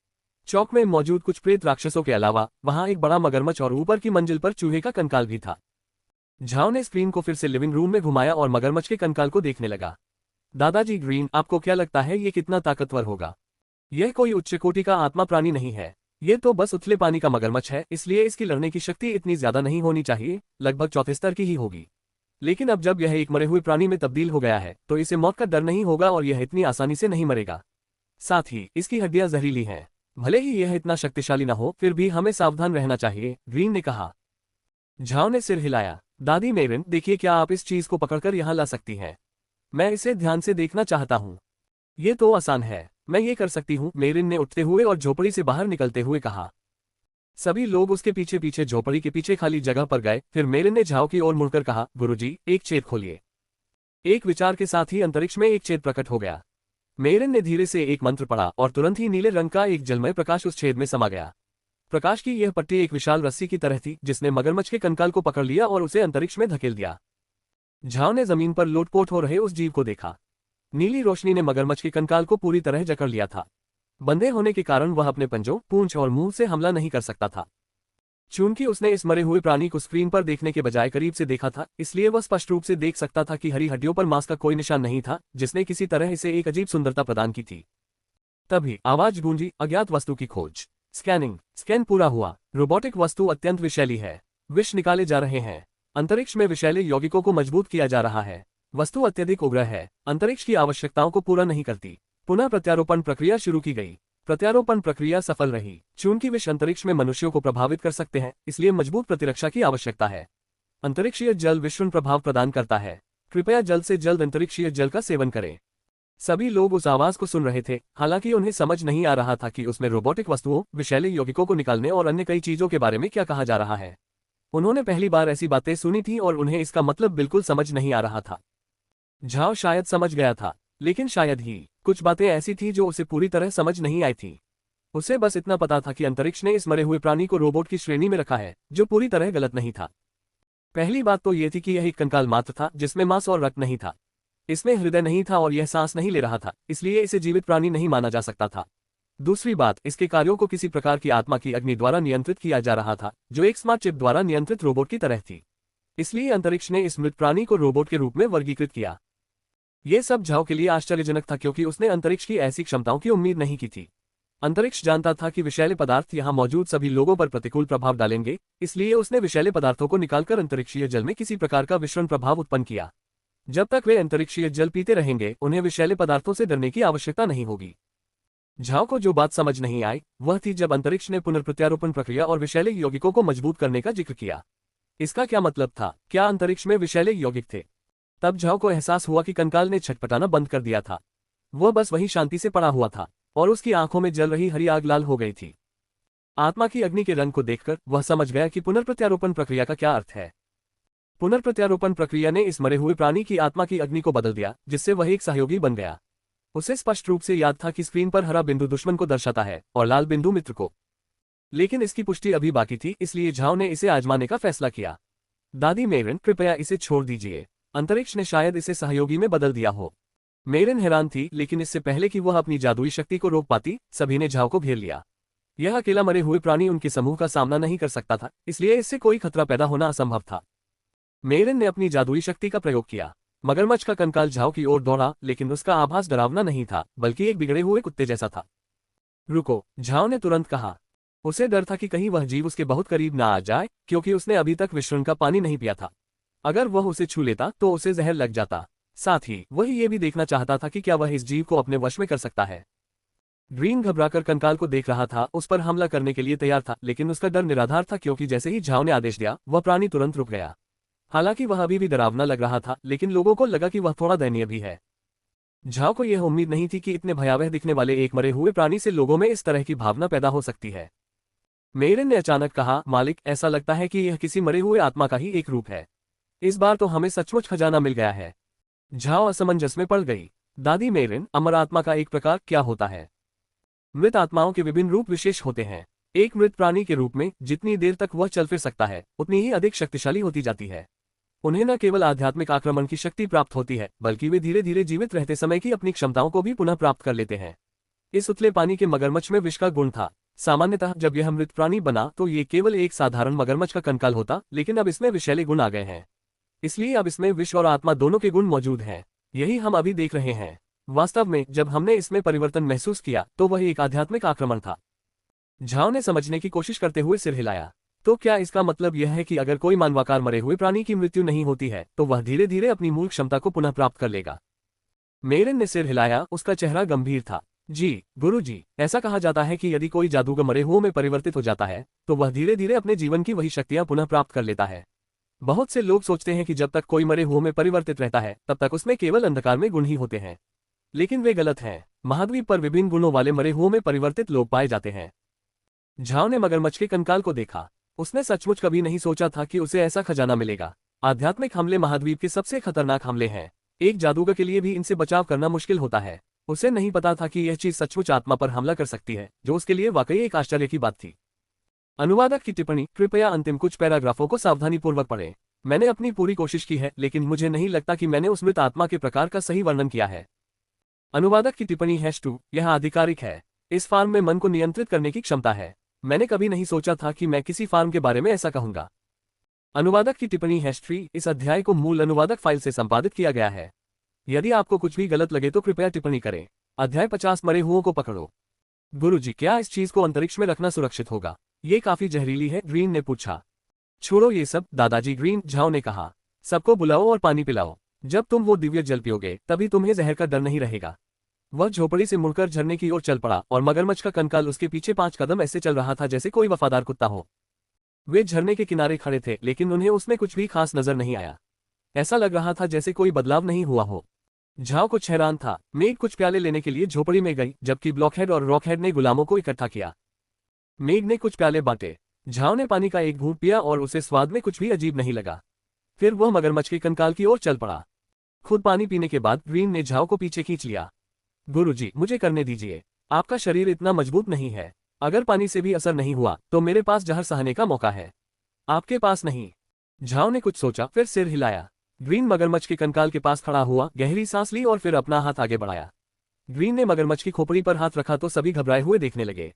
चौक में मौजूद कुछ प्रेत राक्षसों के अलावा वहां एक बड़ा मगरमच्छ और ऊपर की मंजिल पर चूहे का कंकाल भी था। झाओ ने स्क्रीन को फिर से लिविंग रूम में घुमाया और मगरमच्छ के कंकाल को देखने लगा। दादाजी ग्रीन, आपको क्या लगता है ये कितना ताकतवर होगा? यह कोई उच्च कोटि का आत्मा प्राणी नहीं है। ये तो बस उथले पानी का मगरमच्छ है, इसलिए इसकी लड़ने की शक्ति इतनी ज्यादा नहीं होनी चाहिए, लगभग चौथे स्तर की ही होगी। लेकिन अब जब यह एक मरे हुए प्राणी में तब्दील हो गया है तो इसे मौत का डर नहीं होगा और यह इतनी आसानी से नहीं मरेगा। साथ ही इसकी हड्डियां जहरीली हैं। भले ही यह इतना शक्तिशाली न हो, फिर भी हमें सावधान रहना चाहिए, ग्रीन ने कहा। झाओ ने सिर हिलाया। दादी मेरिन, देखिए, क्या आप इस चीज को पकड़कर यहाँ ला सकती हैं? मैं इसे ध्यान से देखना चाहता हूँ। ये तो आसान है, मैं ये कर सकती हूँ, मेरिन ने उठते हुए और झोपड़ी से बाहर निकलते हुए कहा। सभी लोग उसके पीछे पीछे झोपड़ी के पीछे खाली जगह पर गए। फिर मेरिन ने झाओ की ओर मुड़कर कहा, गुरुजी, एक छेद खोलिए। एक विचार के साथ ही अंतरिक्ष में एक छेद प्रकट हो गया। मेरिन ने धीरे से एक मंत्र पढ़ा और तुरंत ही नीले रंग का एक जलमय प्रकाश उस छेद में समा गया। प्रकाश की यह पट्टी एक विशाल रस्सी की तरह थी, जिसने मगरमच्छ के कंकाल को पकड़ लिया और उसे अंतरिक्ष में धकेल दिया। झाओ ने जमीन पर लोटपोट हो रहे उस जीव को देखा। नीली रोशनी ने मगरमच्छ के कंकाल को पूरी तरह जकड़ लिया था। बंधे होने के कारण वह अपने पंजों, पूंछ और मुंह से हमला नहीं कर सकता था। चूंकि उसने इस मरे हुए प्राणी को स्क्रीन पर देखने के बजाय करीब से देखा था, इसलिए वह स्पष्ट रूप से देख सकता था कि हरी हड्डियों पर मांस का कोई निशान नहीं था, जिसने किसी तरह इसे एक अजीब सुंदरता प्रदान की थी। तभी आवाज गूंजी, अज्ञात वस्तु की खोज। स्कैनिंग। स्कैन पूरा हुआ। रोबोटिक वस्तु अत्यंत विषैली है। विष निकाले जा रहे हैं। अंतरिक्ष में विषैले यौगिकों को मजबूत किया जा रहा है। वस्तु अत्यधिक उग्र है, अंतरिक्ष की आवश्यकताओं को पूरा नहीं करती। पुनः प्रत्यारोपण प्रक्रिया शुरू की गई। प्रत्यारोपण प्रक्रिया सफल रही। चूंकि विष अंतरिक्ष में मनुष्यों को प्रभावित कर सकते हैं, इसलिए मजबूत प्रतिरक्षा की आवश्यकता है। अंतरिक्षीय जल विषुण प्रभाव प्रदान करता है। कृपया जल्द से जल्द अंतरिक्षीय जल का सेवन करें। सभी लोग उस आवाज को सुन रहे थे, हालांकि उन्हें समझ नहीं आ रहा था कि उसमें रोबोटिक वस्तुओं, विषैले यौगिकों को निकालने और अन्य कई चीजों के बारे में क्या कहा जा रहा है। उन्होंने पहली बार ऐसी बातें सुनी थी और उन्हें इसका मतलब बिल्कुल समझ नहीं आ रहा था। झाओ शायद समझ गया था, लेकिन शायद ही कुछ बातें ऐसी थी जो उसे पूरी तरह समझ नहीं आई थी। उसे बस इतना पता था कि अंतरिक्ष ने इस मरे हुए प्राणी को रोबोट की श्रेणी में रखा है, जो पूरी तरह गलत नहीं था। पहली बात तो यह थी कि यह एक कंकाल मात्र था जिसमें मांस और रक्त नहीं था। इसमें हृदय नहीं था और यह सांस नहीं ले रहा था, इसलिए इसे जीवित प्राणी नहीं माना जा सकता था। दूसरी बात, इसके कार्यों को किसी प्रकार की आत्मा की अग्नि द्वारा नियंत्रित किया जा रहा था, जो एक स्मार्ट चिप द्वारा नियंत्रित रोबोट की तरह थी। इसलिए अंतरिक्ष ने इस मृत प्राणी को रोबोट के रूप में वर्गीकृत किया। यह सब झाओ के लिए आश्चर्यजनक था, क्योंकि उसने अंतरिक्ष की ऐसी क्षमताओं की उम्मीद नहीं की थी। अंतरिक्ष जानता था कि विषैले पदार्थ यहां मौजूद सभी लोगों पर प्रतिकूल प्रभाव डालेंगे, इसलिए उसने विषैले पदार्थों को निकालकर अंतरिक्षीय जल में किसी प्रकार का विषण प्रभाव उत्पन्न किया। जब तक वे अंतरिक्षीय जल पीते रहेंगे, उन्हें विषैले पदार्थों से डरने की आवश्यकता नहीं होगी। झाओ को जो बात समझ नहीं आई वह थी जब अंतरिक्ष ने पुनर्प्रत्यारोपण प्रक्रिया और विषैले यौगिकों को मजबूत करने का जिक्र किया। इसका क्या मतलब था? क्या अंतरिक्ष में विषैले यौगिक थे? तब झाओ को एहसास हुआ कि कंकाल ने छटपटाना बंद कर दिया था। वह बस वही शांति से पड़ा हुआ था और उसकी आंखों में जल रही हरी आग लाल हो गई थी। आत्मा की अग्नि के रंग को देखकर वह समझ गया कि पुनर्प्रत्यारोपण प्रक्रिया का क्या अर्थ है। पुनर्प्रत्यारोपण प्रक्रिया ने इस मरे हुए प्राणी की आत्मा की अग्नि को बदल दिया, जिससे वह एक सहयोगी बन गया। उसे स्पष्ट रूप से याद था कि स्क्रीन पर हरा बिंदु दुश्मन को दर्शाता है और लाल बिंदु मित्र को। लेकिन इसकी पुष्टि अभी बाकी थी, इसलिए झाओ ने इसे आजमाने का फैसला किया। दादी मेरिन, कृपया इसे छोड़ दीजिए। अंतरिक्ष ने शायद इसे सहयोगी में बदल दिया हो। मेरिन हैरान थी, लेकिन इससे पहले कि वह अपनी जादुई शक्ति को रोक पाती, सभी ने झाओ को घेर लिया। यह अकेला मरे हुए प्राणी उनके समूह का सामना नहीं कर सकता था, इसलिए इससे कोई खतरा पैदा होना असंभव था। मेरिन ने अपनी जादुई शक्ति का प्रयोग किया। मगरमच्छ का कंकाल झाओ की ओर दौड़ा, लेकिन उसका आभास डरावना नहीं था, बल्कि एक बिगड़े हुए कुत्ते जैसा था। रुको, झाओ ने तुरंत कहा। उसे डर था कि कहीं वह जीव उसके बहुत करीब ना आ जाए, क्योंकि उसने अभी तक विषण का पानी नहीं पिया था। अगर वह उसे छू लेता तो उसे जहर लग जाता। साथ ही वह ये भी देखना चाहता था कि क्या वह इस जीव को अपने वश में कर सकता है। ग्रीन घबराकर कंकाल को देख रहा था, उस पर हमला करने के लिए तैयार था, लेकिन उसका डर निराधार था, क्योंकि जैसे ही झाओ ने आदेश दिया वह प्राणी तुरंत रुक गया। हालांकि वह अभी भी डरावना लग रहा था, लेकिन लोगों को लगा कि वह थोड़ा दयनीय भी है। झाओ को यह उम्मीद नहीं थी कि इतने भयावह दिखने वाले एक मरे हुए प्राणी से लोगों में इस तरह की भावना पैदा हो सकती है। मेरिन ने अचानक कहा, मालिक, ऐसा लगता है कि यह किसी मरे हुए आत्मा का ही एक रूप है। इस बार तो हमें सचमुच खजाना मिल गया है। झाओ असमंजस में पड़ गई। दादी मेरिन, अमर आत्मा का एक प्रकार क्या होता है? मृत आत्माओं के विभिन्न रूप विशेष होते हैं। एक मृत प्राणी के रूप में जितनी देर तक वह चल फिर सकता है, उतनी ही अधिक शक्तिशाली होती जाती है। उन्हें न केवल आध्यात्मिक आक्रमण की शक्ति प्राप्त होती है, बल्कि वे धीरे धीरे जीवित रहते समय की अपनी क्षमताओं को भी पुनः प्राप्त कर लेते हैं। इस उतले पानी के मगरमच्छ में विष का गुण था। सामान्यतः जब यह मृत प्राणी बना तो ये केवल एक साधारण मगरमच्छ का कंकाल होता, लेकिन अब इसमें विषैले गुण आ गए हैं। इसलिए अब इसमें विष और आत्मा दोनों के गुण मौजूद हैं। यही हम अभी देख रहे हैं। वास्तव में जब हमने इसमें परिवर्तन महसूस किया तो वह एक आध्यात्मिक आक्रमण था। झाओ ने समझने की कोशिश करते हुए सिर हिलाया। तो क्या इसका मतलब यह है कि अगर कोई मानवाकार मरे हुए प्राणी की मृत्यु नहीं होती है तो वह धीरे धीरे अपनी मूल क्षमता को पुनः प्राप्त कर लेगा? मेरिन ने सिर हिलाया, उसका चेहरा गंभीर था। जी गुरुजी, ऐसा कहा जाता है कि यदि कोई जादूगर मरे हुओं में परिवर्तित हो जाता है तो वह धीरे धीरे अपने जीवन की वही शक्तियां पुनः प्राप्त कर लेता है। बहुत से लोग सोचते हैं कि जब तक कोई मरे हुओं में परिवर्तित रहता है तब तक उसमें केवल अंधकार में गुण ही होते हैं, लेकिन वे गलत हैं। महाद्वीप पर विभिन्न गुणों वाले मरे हुओं में परिवर्तित लोग पाए जाते हैं। झाओ ने मगरमच्छ के कंकाल को देखा। उसने सचमुच कभी नहीं सोचा था कि उसे ऐसा खजाना मिलेगा। आध्यात्मिक हमले महाद्वीप के सबसे खतरनाक हमले हैं। एक जादूगर के लिए भी इनसे बचाव करना मुश्किल होता है। उसे नहीं पता था कि यह चीज सचमुच आत्मा पर हमला कर सकती है, जो उसके लिए वाकई एक आश्चर्य की बात थी। अनुवादक की टिप्पणी, कृपया अंतिम कुछ पैराग्राफों को सावधानीपूर्वक पढ़ें। मैंने अपनी पूरी कोशिश की है, लेकिन मुझे नहीं लगता कि मैंने उस मृत आत्मा के प्रकार का सही वर्णन किया है। अनुवादक की टिप्पणी #2, यह आधिकारिक है। इस फार्म में मन को नियंत्रित करने की क्षमता है। मैंने कभी नहीं सोचा था कि मैं किसी फार्म के बारे में ऐसा कहूंगा। अनुवादक की टिप्पणी #3, इस अध्याय को मूल अनुवादक फाइल से संपादित किया गया है। यदि आपको कुछ भी गलत लगे तो कृपया टिप्पणी करें। अध्याय 50, मरे हुओं को पकड़ो। गुरुजी, क्या इस चीज को अंतरिक्ष में रखना सुरक्षित होगा? ये काफी जहरीली है, ग्रीन ने पूछा। छोड़ो ये सब दादाजी, ग्रीन, झाओ ने कहा। सबको बुलाओ और पानी पिलाओ। जब तुम वो दिव्य जल पियोगे तभी तुम्हें जहर का डर नहीं रहेगा। वह झोपड़ी से मुड़कर झरने की ओर चल पड़ा और मगरमच्छ का कंकाल उसके पीछे 5 कदम ऐसे चल रहा था जैसे कोई वफादार कुत्ता हो। वे झरने के किनारे खड़े थे, लेकिन उन्हें उसमें कुछ भी खास नजर नहीं आया। ऐसा लग रहा था जैसे कोई बदलाव नहीं हुआ हो। झाओ कुछ हैरान था। मेघ कुछ प्याले लेने के लिए झोपड़ी में गई, जबकि ब्लॉकहेड और रॉकहेड ने गुलामों को इकट्ठा किया। मेघ ने कुछ प्याले बांटे। झाओ ने पानी का एक घूंट पिया और उसे स्वाद में कुछ भी अजीब नहीं लगा। फिर वह मगरमच्छ के कंकाल की ओर चल पड़ा। खुद पानी पीने के बाद ग्रीन ने झाओ को पीछे खींच लिया। गुरुजी, मुझे करने दीजिए, आपका शरीर इतना मजबूत नहीं है। अगर पानी से भी असर नहीं हुआ तो मेरे पास जहर सहने का मौका है, आपके पास नहीं। झाओ ने कुछ सोचा, फिर सिर हिलाया। ग्रीन मगरमच्छ के कंकाल के पास खड़ा हुआ, गहरी सांस ली और फिर अपना हाथ आगे बढ़ाया। ग्रीन ने मगरमच्छ की खोपड़ी पर हाथ रखा तो सभी घबराए हुए देखने लगे।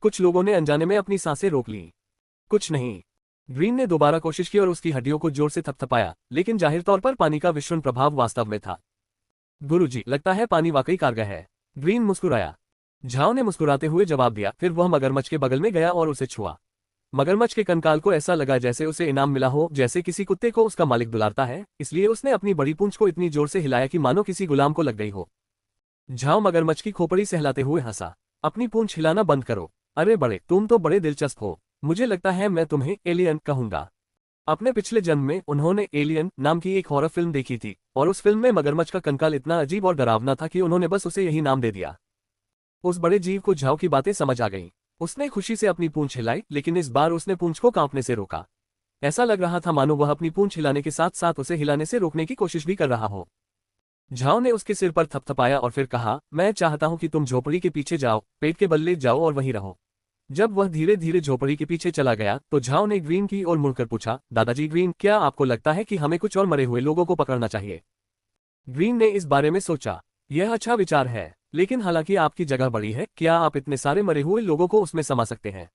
कुछ लोगों ने अनजाने में अपनी सांसें रोक ली। कुछ नहीं। ग्रीन ने दोबारा कोशिश की और उसकी हड्डियों को जोर से थपथपाया, लेकिन जाहिर तौर पर पानी का विषम प्रभाव वास्तव में था। गुरुजी, लगता है पानी वाकई कारगर है। ग्रीन मुस्कुराया। झाओ ने मुस्कुराते हुए जवाब दिया, फिर वह मगरमच्छ के बगल में गया और उसे छुआ। मगरमच्छ के कंकाल को ऐसा लगा जैसे उसे इनाम मिला हो, जैसे किसी कुत्ते को उसका मालिक दुलारता है, इसलिए उसने अपनी बड़ी पूंछ को इतनी जोर से हिलाया कि मानो किसी गुलाम को लग गई हो। झाओ मगरमच्छ की खोपड़ी सहलाते हुए हंसा। अपनी पूंछ हिलाना बंद करो। अरे बड़े, तुम तो बड़े दिलचस्प हो। मुझे लगता है मैं तुम्हें एलियन कहूंगा। अपने पिछले जन्म में उन्होंने एलियन नाम की एक हॉरर फिल्म देखी थी और उस फिल्म में मगरमच्छ का कंकाल इतना अजीब और डरावना था कि उन्होंने बस उसे यही नाम दे दिया। उस बड़े जीव को झाओ की बातें समझ आ गईं। उसने खुशी से अपनी पूंछ हिलाई, लेकिन इस बार उसने पूंछ को कांपने से रोका। ऐसा लग रहा था मानो वह अपनी पूंछ हिलाने के साथ साथ उसे हिलाने से रोकने की कोशिश भी कर रहा हो। झाओ ने उसके सिर पर थपथपाया और फिर कहा, मैं चाहता हूं कि तुम झोपड़ी के पीछे जाओ, पेट के बल ले जाओ और वहीं रहो। जब वह धीरे धीरे झोपड़ी के पीछे चला गया तो झाओ ने ग्रीन की ओर मुड़कर पूछा, दादाजी ग्रीन, क्या आपको लगता है कि हमें कुछ और मरे हुए लोगों को पकड़ना चाहिए? ग्रीन ने इस बारे में सोचा। यह अच्छा विचार है, लेकिन हालांकि आपकी जगह बड़ी है, क्या आप इतने सारे मरे हुए लोगों को उसमें समा सकते हैं?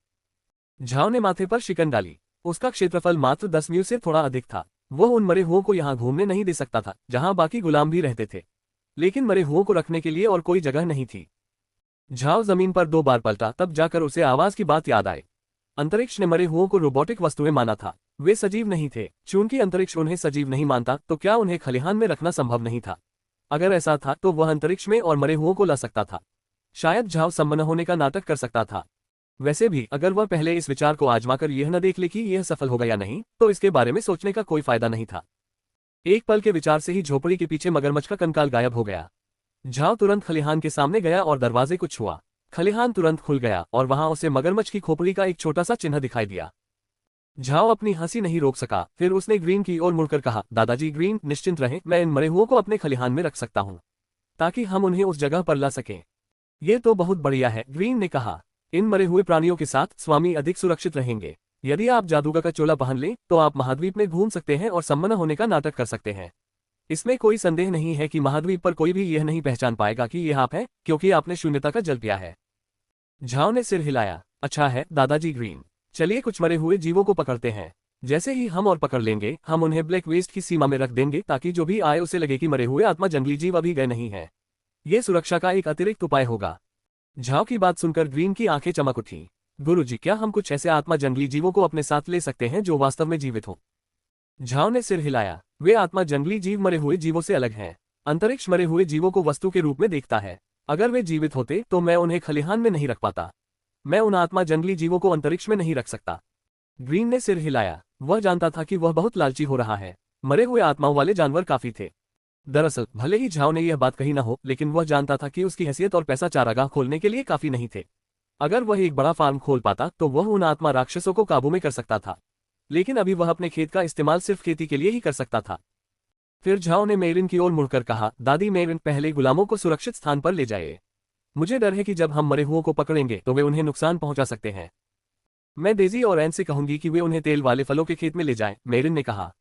झाओ ने माथे पर शिकन डाली। उसका क्षेत्रफल मात्र 10 म्यू से थोड़ा अधिक था। वह उन मरे हुओं को यहाँ घूमने नहीं दे सकता था, जहाँ बाकी गुलाम भी रहते थे, लेकिन मरे हुओं को रखने के लिए और कोई जगह नहीं थी। झाओ जमीन पर 2 बार पलटा, तब जाकर उसे आवाज की बात याद आई। अंतरिक्ष ने मरे हुओं को रोबोटिक वस्तुएं माना था, वे सजीव नहीं थे। चूंकि अंतरिक्ष उन्हें सजीव नहीं मानता, तो क्या उन्हें खलिहान में रखना संभव नहीं था? अगर ऐसा था तो वह अंतरिक्ष में और मरे हुओं को ला सकता था। शायद झाओ सम्मन होने का नाटक कर सकता था। वैसे भी अगर वह पहले इस विचार को आजमाकर यह न देख ले कि यह सफल होगा या नहीं, तो इसके बारे में सोचने का कोई फायदा नहीं था। एक पल के विचार से ही झोपड़ी के पीछे मगरमच्छ का कंकाल गायब हो गया। झाओ तुरंत खलिहान के सामने गया और दरवाजे को छुआ। खलिहान तुरंत खुल गया और वहां उसे मगरमच्छ की खोपड़ी का एक छोटा सा चिन्ह दिखाई दिया। झाओ अपनी हंसी नहीं रोक सका। फिर उसने ग्रीन की ओर मुड़कर कहा, दादाजी ग्रीन, निश्चिंत रहें, मैं इन मरे हुओं को अपने खलिहान में रख सकता हूं, ताकि हम उन्हें उस जगह पर ला सकें। ये तो बहुत बढ़िया है, ग्रीन ने कहा। इन मरे हुए प्राणियों के साथ स्वामी अधिक सुरक्षित रहेंगे। यदि आप जादूगर का चोला पहन लें तो आप महाद्वीप में घूम सकते हैं और सम्मन होने का नाटक कर सकते हैं। इसमें कोई संदेह नहीं है कि महाद्वीप पर कोई भी यह नहीं पहचान पाएगा कि यह आप हैं, क्योंकि आपने शून्यता का जल पिया है। झाओ ने सिर हिलाया। अच्छा है दादाजी ग्रीन, चलिए कुछ मरे हुए जीवों को पकड़ते हैं। जैसे ही हम और पकड़ लेंगे, हम उन्हें ब्लैक वेस्ट की सीमा में रख देंगे, ताकि जो भी आए उसे लगे कि मरे हुए आत्मा जंगली जीव अभी गए नहीं हैं। ये सुरक्षा का एक अतिरिक्त उपाय होगा। झाओ की बात सुनकर ग्रीन की आंखें चमक उठी। गुरुजी, क्या हम कुछ ऐसे आत्मा जंगली जीवों को अपने साथ ले सकते हैं जो वास्तव में जीवित हो? झाओ ने सिर हिलाया। वे आत्मा जंगली जीव मरे हुए जीवों से अलग हैं। अंतरिक्ष मरे हुए जीवों को वस्तु के रूप में देखता है। अगर वे जीवित होते तो मैं उन्हें खलिहान में नहीं रख पाता। मैं उन आत्मा जंगली जीवों को अंतरिक्ष में नहीं रख सकता। ग्रीन ने सिर हिलाया। वह जानता था कि वह बहुत लालची हो रहा है। मरे हुए आत्माओं वाले जानवर काफी थे। दरअसल भले ही झाओ ने यह बात कही न हो, लेकिन वह जानता था कि उसकी हैसियत और पैसा चारागाह खोलने के लिए काफी नहीं थे। अगर वह एक बड़ा फार्म खोल पाता तो वह उन आत्मा राक्षसों को काबू में कर सकता था, लेकिन अभी वह अपने खेत का इस्तेमाल सिर्फ खेती के लिए ही कर सकता था। फिर झाओ ने मेरिन की ओर मुड़कर कहा, दादी मेरिन, पहले गुलामों को सुरक्षित स्थान पर ले जाइए। मुझे डर है कि जब हम मरे हुओं को पकड़ेंगे तो वे उन्हें नुकसान पहुंचा सकते हैं। मैं डेजी और एन से कहूंगी कि वे उन्हें तेल वाले फलों के खेत में ले जाएं, मेरिन ने कहा।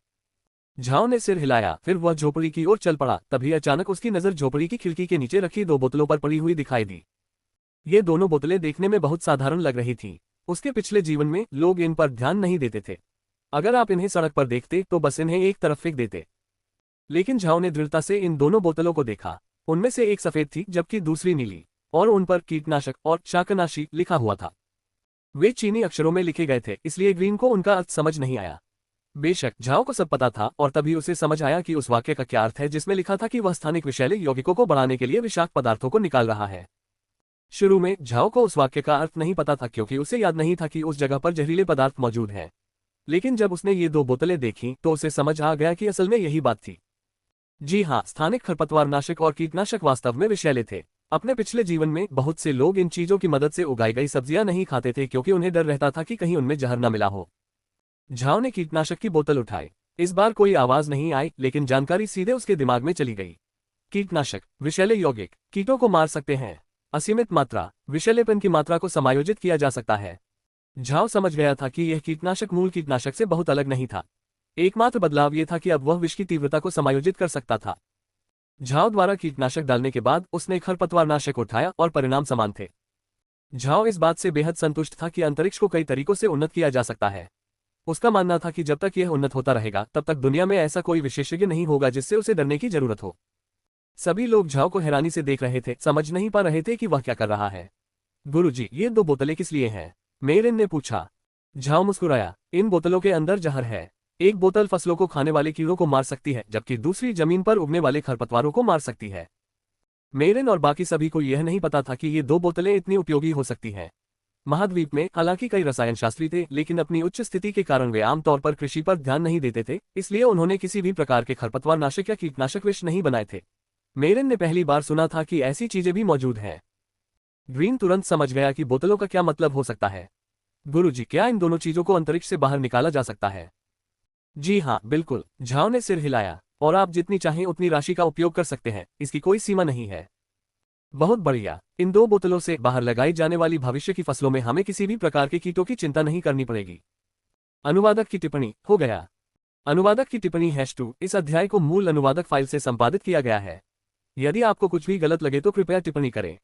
झाओ ने सिर हिलाया। फिर वह झोपड़ी की ओर चल पड़ा। तभी अचानक उसकी नजर झोपड़ी की खिड़की के नीचे रखी 2 बोतलों पर पड़ी हुई दिखाई दी। ये दोनों बोतलें देखने में बहुत साधारण लग रही थीं। उसके पिछले जीवन में लोग इन पर ध्यान नहीं देते थे। अगर आप इन्हें सड़क पर देखते तो बस इन्हें एक तरफ फेंक देते। लेकिन झाओ ने दृढ़ता से इन दोनों बोतलों को देखा। उनमें से एक सफेद थी जबकि दूसरी नीली, और उन पर कीटनाशक और शाकनाशी लिखा हुआ था। वे चीनी अक्षरों में लिखे गए थे, इसलिए ग्रीन को उनका अर्थ समझ नहीं आया। बेशक झाओ को सब पता था, और तभी उसे समझ आया कि उस वाक्य का क्या अर्थ है जिसमें लिखा था कि वह स्थानिक विषैले यौगिकों को बढ़ाने के लिए विषाक्त पदार्थों को निकाल रहा है। शुरू में झाओ को उस वाक्य का अर्थ नहीं पता था, क्योंकि उसे याद नहीं था कि उस जगह पर जहरीले पदार्थ मौजूद हैं। लेकिन जब उसने ये 2 बोतलें देखीं तो उसे समझ आ गया कि असल में यही बात थी। जी हाँ, स्थानिक खरपतवारनाशक और कीटनाशक वास्तव में विषैले थे। अपने पिछले जीवन में बहुत से लोग इन चीजों की मदद से उगाई गई सब्जियां नहीं खाते थे, क्योंकि उन्हें डर रहता था कि कहीं उनमें जहर न मिला हो। झाओ ने कीटनाशक की बोतल उठाई। इस बार कोई आवाज नहीं आई, लेकिन जानकारी सीधे उसके दिमाग में चली गई। कीटनाशक विषैले यौगिक कीटों को मार सकते हैं। असीमित मात्रा विषैलेपन की मात्रा को समायोजित किया जा सकता है। झाओ समझ गया था कि यह कीटनाशक मूल कीटनाशक से बहुत अलग नहीं था। एकमात्र बदलाव यह था कि अब वह विष की तीव्रता को समायोजित कर सकता था। झाओ द्वारा कीटनाशक डालने के बाद उसने खरपतवारनाशक उठाया और परिणाम समान थे। झाओ इस बात से बेहद संतुष्ट था कि अंतरिक्ष को कई तरीकों से उन्नत किया जा सकता है। उसका मानना था कि जब तक यह उन्नत होता रहेगा तब तक दुनिया में ऐसा कोई विशेषज्ञ नहीं होगा जिससे उसे डरने की जरूरत हो। सभी लोग झाओ को हैरानी से देख रहे थे, समझ नहीं पा रहे थे कि वह क्या कर रहा है। गुरुजी, ये 2 बोतलें किस लिए हैं? मेरिन ने पूछा। झाओ मुस्कुराया। इन बोतलों के अंदर जहर है। एक बोतल फसलों को खाने वाले कीड़ों को मार सकती है, जबकि दूसरी जमीन पर उगने वाले खरपतवारों को मार सकती है। मेरिन और बाकी सभी को यह नहीं पता था कि ये 2 बोतलें इतनी उपयोगी हो सकती हैं। महाद्वीप में हालांकि कई रसायन शास्त्री थे, लेकिन अपनी उच्च स्थिति के कारण वे आमतौर पर कृषि पर ध्यान नहीं देते थे, इसलिए उन्होंने किसी भी प्रकार के खरपतवारनाशक या कीटनाशक विष नहीं बनाए थे। मेरिन ने पहली बार सुना था कि ऐसी चीजें भी मौजूद हैं। ग्रीन तुरंत समझ गया कि बोतलों का क्या मतलब हो सकता है। गुरुजी, क्या इन दोनों चीजों को अंतरिक्ष से बाहर निकाला जा सकता है? जी हाँ, बिल्कुल। झाओ ने सिर हिलाया। और आप जितनी चाहें उतनी राशि का उपयोग कर सकते हैं, इसकी कोई सीमा नहीं है। बहुत बढ़िया। इन 2 बोतलों से बाहर लगाई जाने वाली भविष्य की फसलों में हमें किसी भी प्रकार के कीटों की चिंता नहीं करनी पड़ेगी। अनुवादक की टिप्पणी हो गया। अनुवादक की टिप्पणी #2 इस अध्याय को मूल अनुवादक फाइल से संपादित किया गया है। यदि आपको कुछ भी गलत लगे तो कृपया टिप्पणी करें।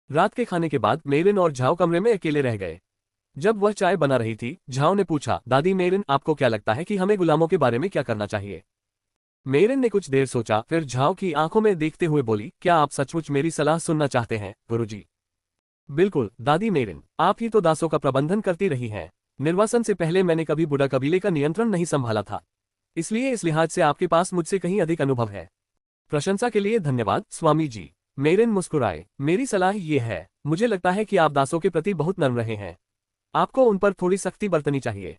रात के खाने के बाद मेरिन और झाओ कमरे में अकेले रह गए। जब वह चाय बना रही थी, झाओ ने पूछा, दादी मेरिन, आपको क्या लगता है कि हमें गुलामों के बारे में क्या करना चाहिए? मेरिन ने कुछ देर सोचा, फिर झाओ की आंखों में देखते हुए बोली, क्या आप सचमुच मेरी सलाह सुनना चाहते हैं, गुरुजी? बिल्कुल, दादी मेरिन, आप ही तो दासों का प्रबंधन करती रही हैं। निर्वासन से पहले मैंने कभी बुढ़ा कबीले का नियंत्रण नहीं संभाला था, इसलिए इस लिहाज से आपके पास मुझसे कहीं अधिक अनुभव है। प्रशंसा के लिए धन्यवाद, स्वामी जी। मेरिन मुस्कुराए। मेरी सलाह ये है, मुझे लगता है कि आप दासों के प्रति बहुत नर्म रहे हैं। आपको उन पर थोड़ी सख्ती बरतनी चाहिए।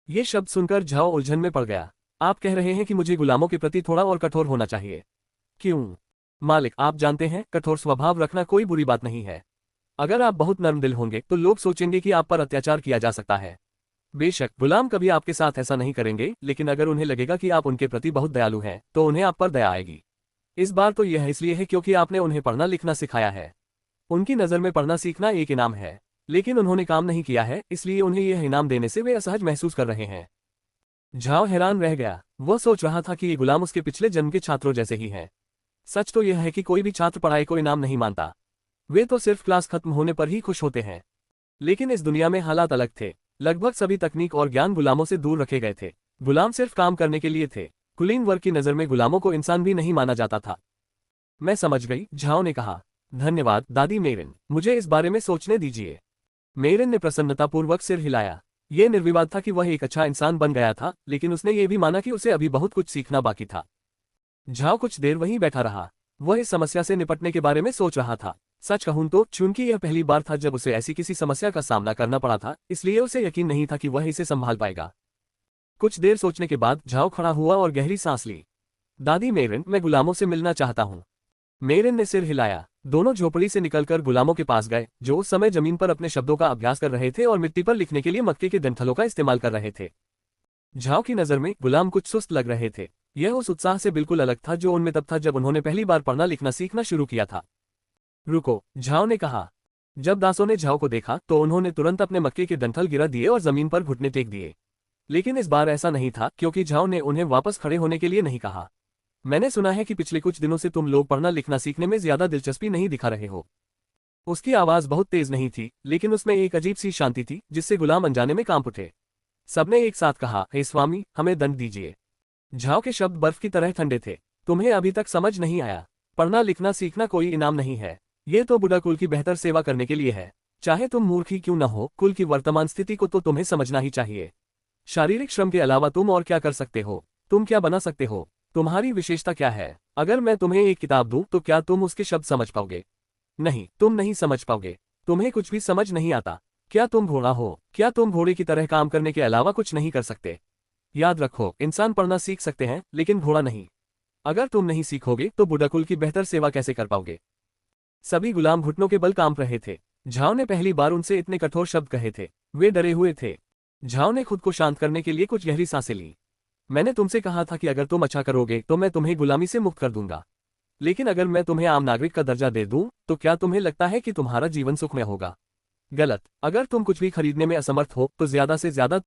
ये शब्द सुनकर झाओ उलझन में पड़ गया। आप कह रहे हैं कि मुझे गुलामों के प्रति थोड़ा और कठोर होना चाहिए? क्यों? मालिक, आप जानते हैं, कठोर स्वभाव रखना कोई बुरी बात नहीं है। अगर आप बहुत नर्म दिल होंगे तो लोग सोचेंगे कि आप पर अत्याचार किया जा सकता है। बेशक गुलाम कभी आपके साथ ऐसा नहीं करेंगे, लेकिन अगर उन्हें लगेगा कि आप उनके प्रति बहुत दयालु हैं, तो उन्हें आप पर दया आएगी। इस बार तो यह इसलिए है क्योंकि आपने उन्हें पढ़ना लिखना सिखाया है। उनकी नज़र में पढ़ना सीखना एक इनाम है, लेकिन उन्होंने काम नहीं किया है, इसलिए उन्हें यह इनाम देने से वे असहज महसूस कर रहे हैं। झाओ हैरान रह गया। वह सोच रहा था कि ये गुलाम उसके पिछले जन्म के छात्रों जैसे ही हैं। सच तो यह है कि कोई भी छात्र पढ़ाई को इनाम नहीं मानता। वे तो सिर्फ क्लास खत्म होने पर ही खुश होते हैं। लेकिन इस दुनिया में हालात अलग थे। लगभग सभी तकनीक और ज्ञान गुलामों से दूर रखे गए थे। गुलाम सिर्फ काम करने के लिए थे। कुलीन वर्ग की नज़र में गुलामों को इंसान भी नहीं माना जाता था। मैं समझ गई, झाओ ने कहा। धन्यवाद दादी मेरिन, मुझे इस बारे में सोचने दीजिए। मेरिन ने प्रसन्नतापूर्वक सिर हिलाया। यह निर्विवाद था कि वह एक अच्छा इंसान बन गया था, लेकिन उसने ये भी माना कि उसे अभी बहुत कुछ सीखना बाकी था। झाओ कुछ देर वहीं बैठा रहा। वह इस समस्या से निपटने के बारे में सोच रहा था। सच कहूं तो चूंकि यह पहली बार था जब उसे ऐसी किसी समस्या का सामना करना पड़ा था, इसलिए उसे यकीन नहीं था कि वह इसे संभाल पाएगा। कुछ देर सोचने के बाद झाओ खड़ा हुआ और गहरी सांस ली। दादी मेरिन, मैं गुलामों से मिलना चाहता हूँ। मेरिन ने सिर हिलाया। दोनों झोपड़ी से निकलकर गुलामों के पास गए, जो उस समय जमीन पर अपने शब्दों का अभ्यास कर रहे थे और मिट्टी पर लिखने के लिए मक्के के डंठलों का इस्तेमाल कर रहे थे। झाओ की नज़र में गुलाम कुछ सुस्त लग रहे थे। यह उस उत्साह से बिल्कुल अलग था जो उनमें तब था जब उन्होंने पहली बार पढ़ना लिखना सीखना शुरू किया था। रुको, झाओ ने कहा। जब दासों ने झाओ को देखा तो उन्होंने तुरंत अपने मक्के के डंठल गिरा दिए और जमीन पर घुटने टेक दिए। लेकिन इस बार ऐसा नहीं था, क्योंकि झाओ ने उन्हें वापस खड़े होने के लिए नहीं कहा। मैंने सुना है कि पिछले कुछ दिनों से तुम लोग पढ़ना लिखना सीखने में ज्यादा दिलचस्पी नहीं दिखा रहे हो। उसकी आवाज बहुत तेज नहीं थी, लेकिन उसमें एक अजीब सी शांति थी जिससे गुलाम अनजाने में कांप उठे। सबने एक साथ कहा, हे स्वामी, हमें दंड दीजिए। झाओ के शब्द बर्फ की तरह ठंडे थे। तुम्हें अभी तक समझ नहीं आया। पढ़ना लिखना सीखना कोई इनाम नहीं है। ये तो बुढ़ा कुल की बेहतर सेवा करने के लिए है। चाहे तुम मूर्ख ही क्यों न हो, कुल की वर्तमान स्थिति को तो तुम्हें समझना ही चाहिए। शारीरिक श्रम के अलावा तुम और क्या कर सकते हो? तुम क्या बना सकते हो? तुम्हारी विशेषता क्या है? अगर मैं तुम्हें एक किताब दूं तो क्या तुम उसके शब्द समझ पाओगे? नहीं, तुम नहीं समझ पाओगे। तुम्हें कुछ भी समझ नहीं आता। क्या तुम घोड़ा हो? क्या तुम घोड़े की तरह काम करने के अलावा कुछ नहीं कर सकते? याद रखो, इंसान पढ़ना सीख सकते हैं, लेकिन घोड़ा नहीं। अगर तुम नहीं सीखोगे तो बुढ़ा कुल की बेहतर सेवा कैसे कर पाओगे? सभी गुलाम घुटनों के बल कांप रहे थे। झाओ ने पहली बार उनसे इतने कठोर शब्द कहे थे। वे डरे हुए थे। झाओ ने खुद को शांत करने के लिए कुछ गहरी सांसें ली। मैंने तुमसे कहा था कि अगर तुम अच्छा करोगे तो मैं तुम्हें गुलामी से मुक्त कर दूंगा। लेकिन अगर मैं तुम्हें आम नागरिक का दर्जा दे दूं, तो क्या तुम्हें लगता है कि तुम्हारा जीवन सुखमय होगा? गलत। अगर तुम कुछ भी खरीदने में असमर्थ हो तो ज्यादा से ज्यादा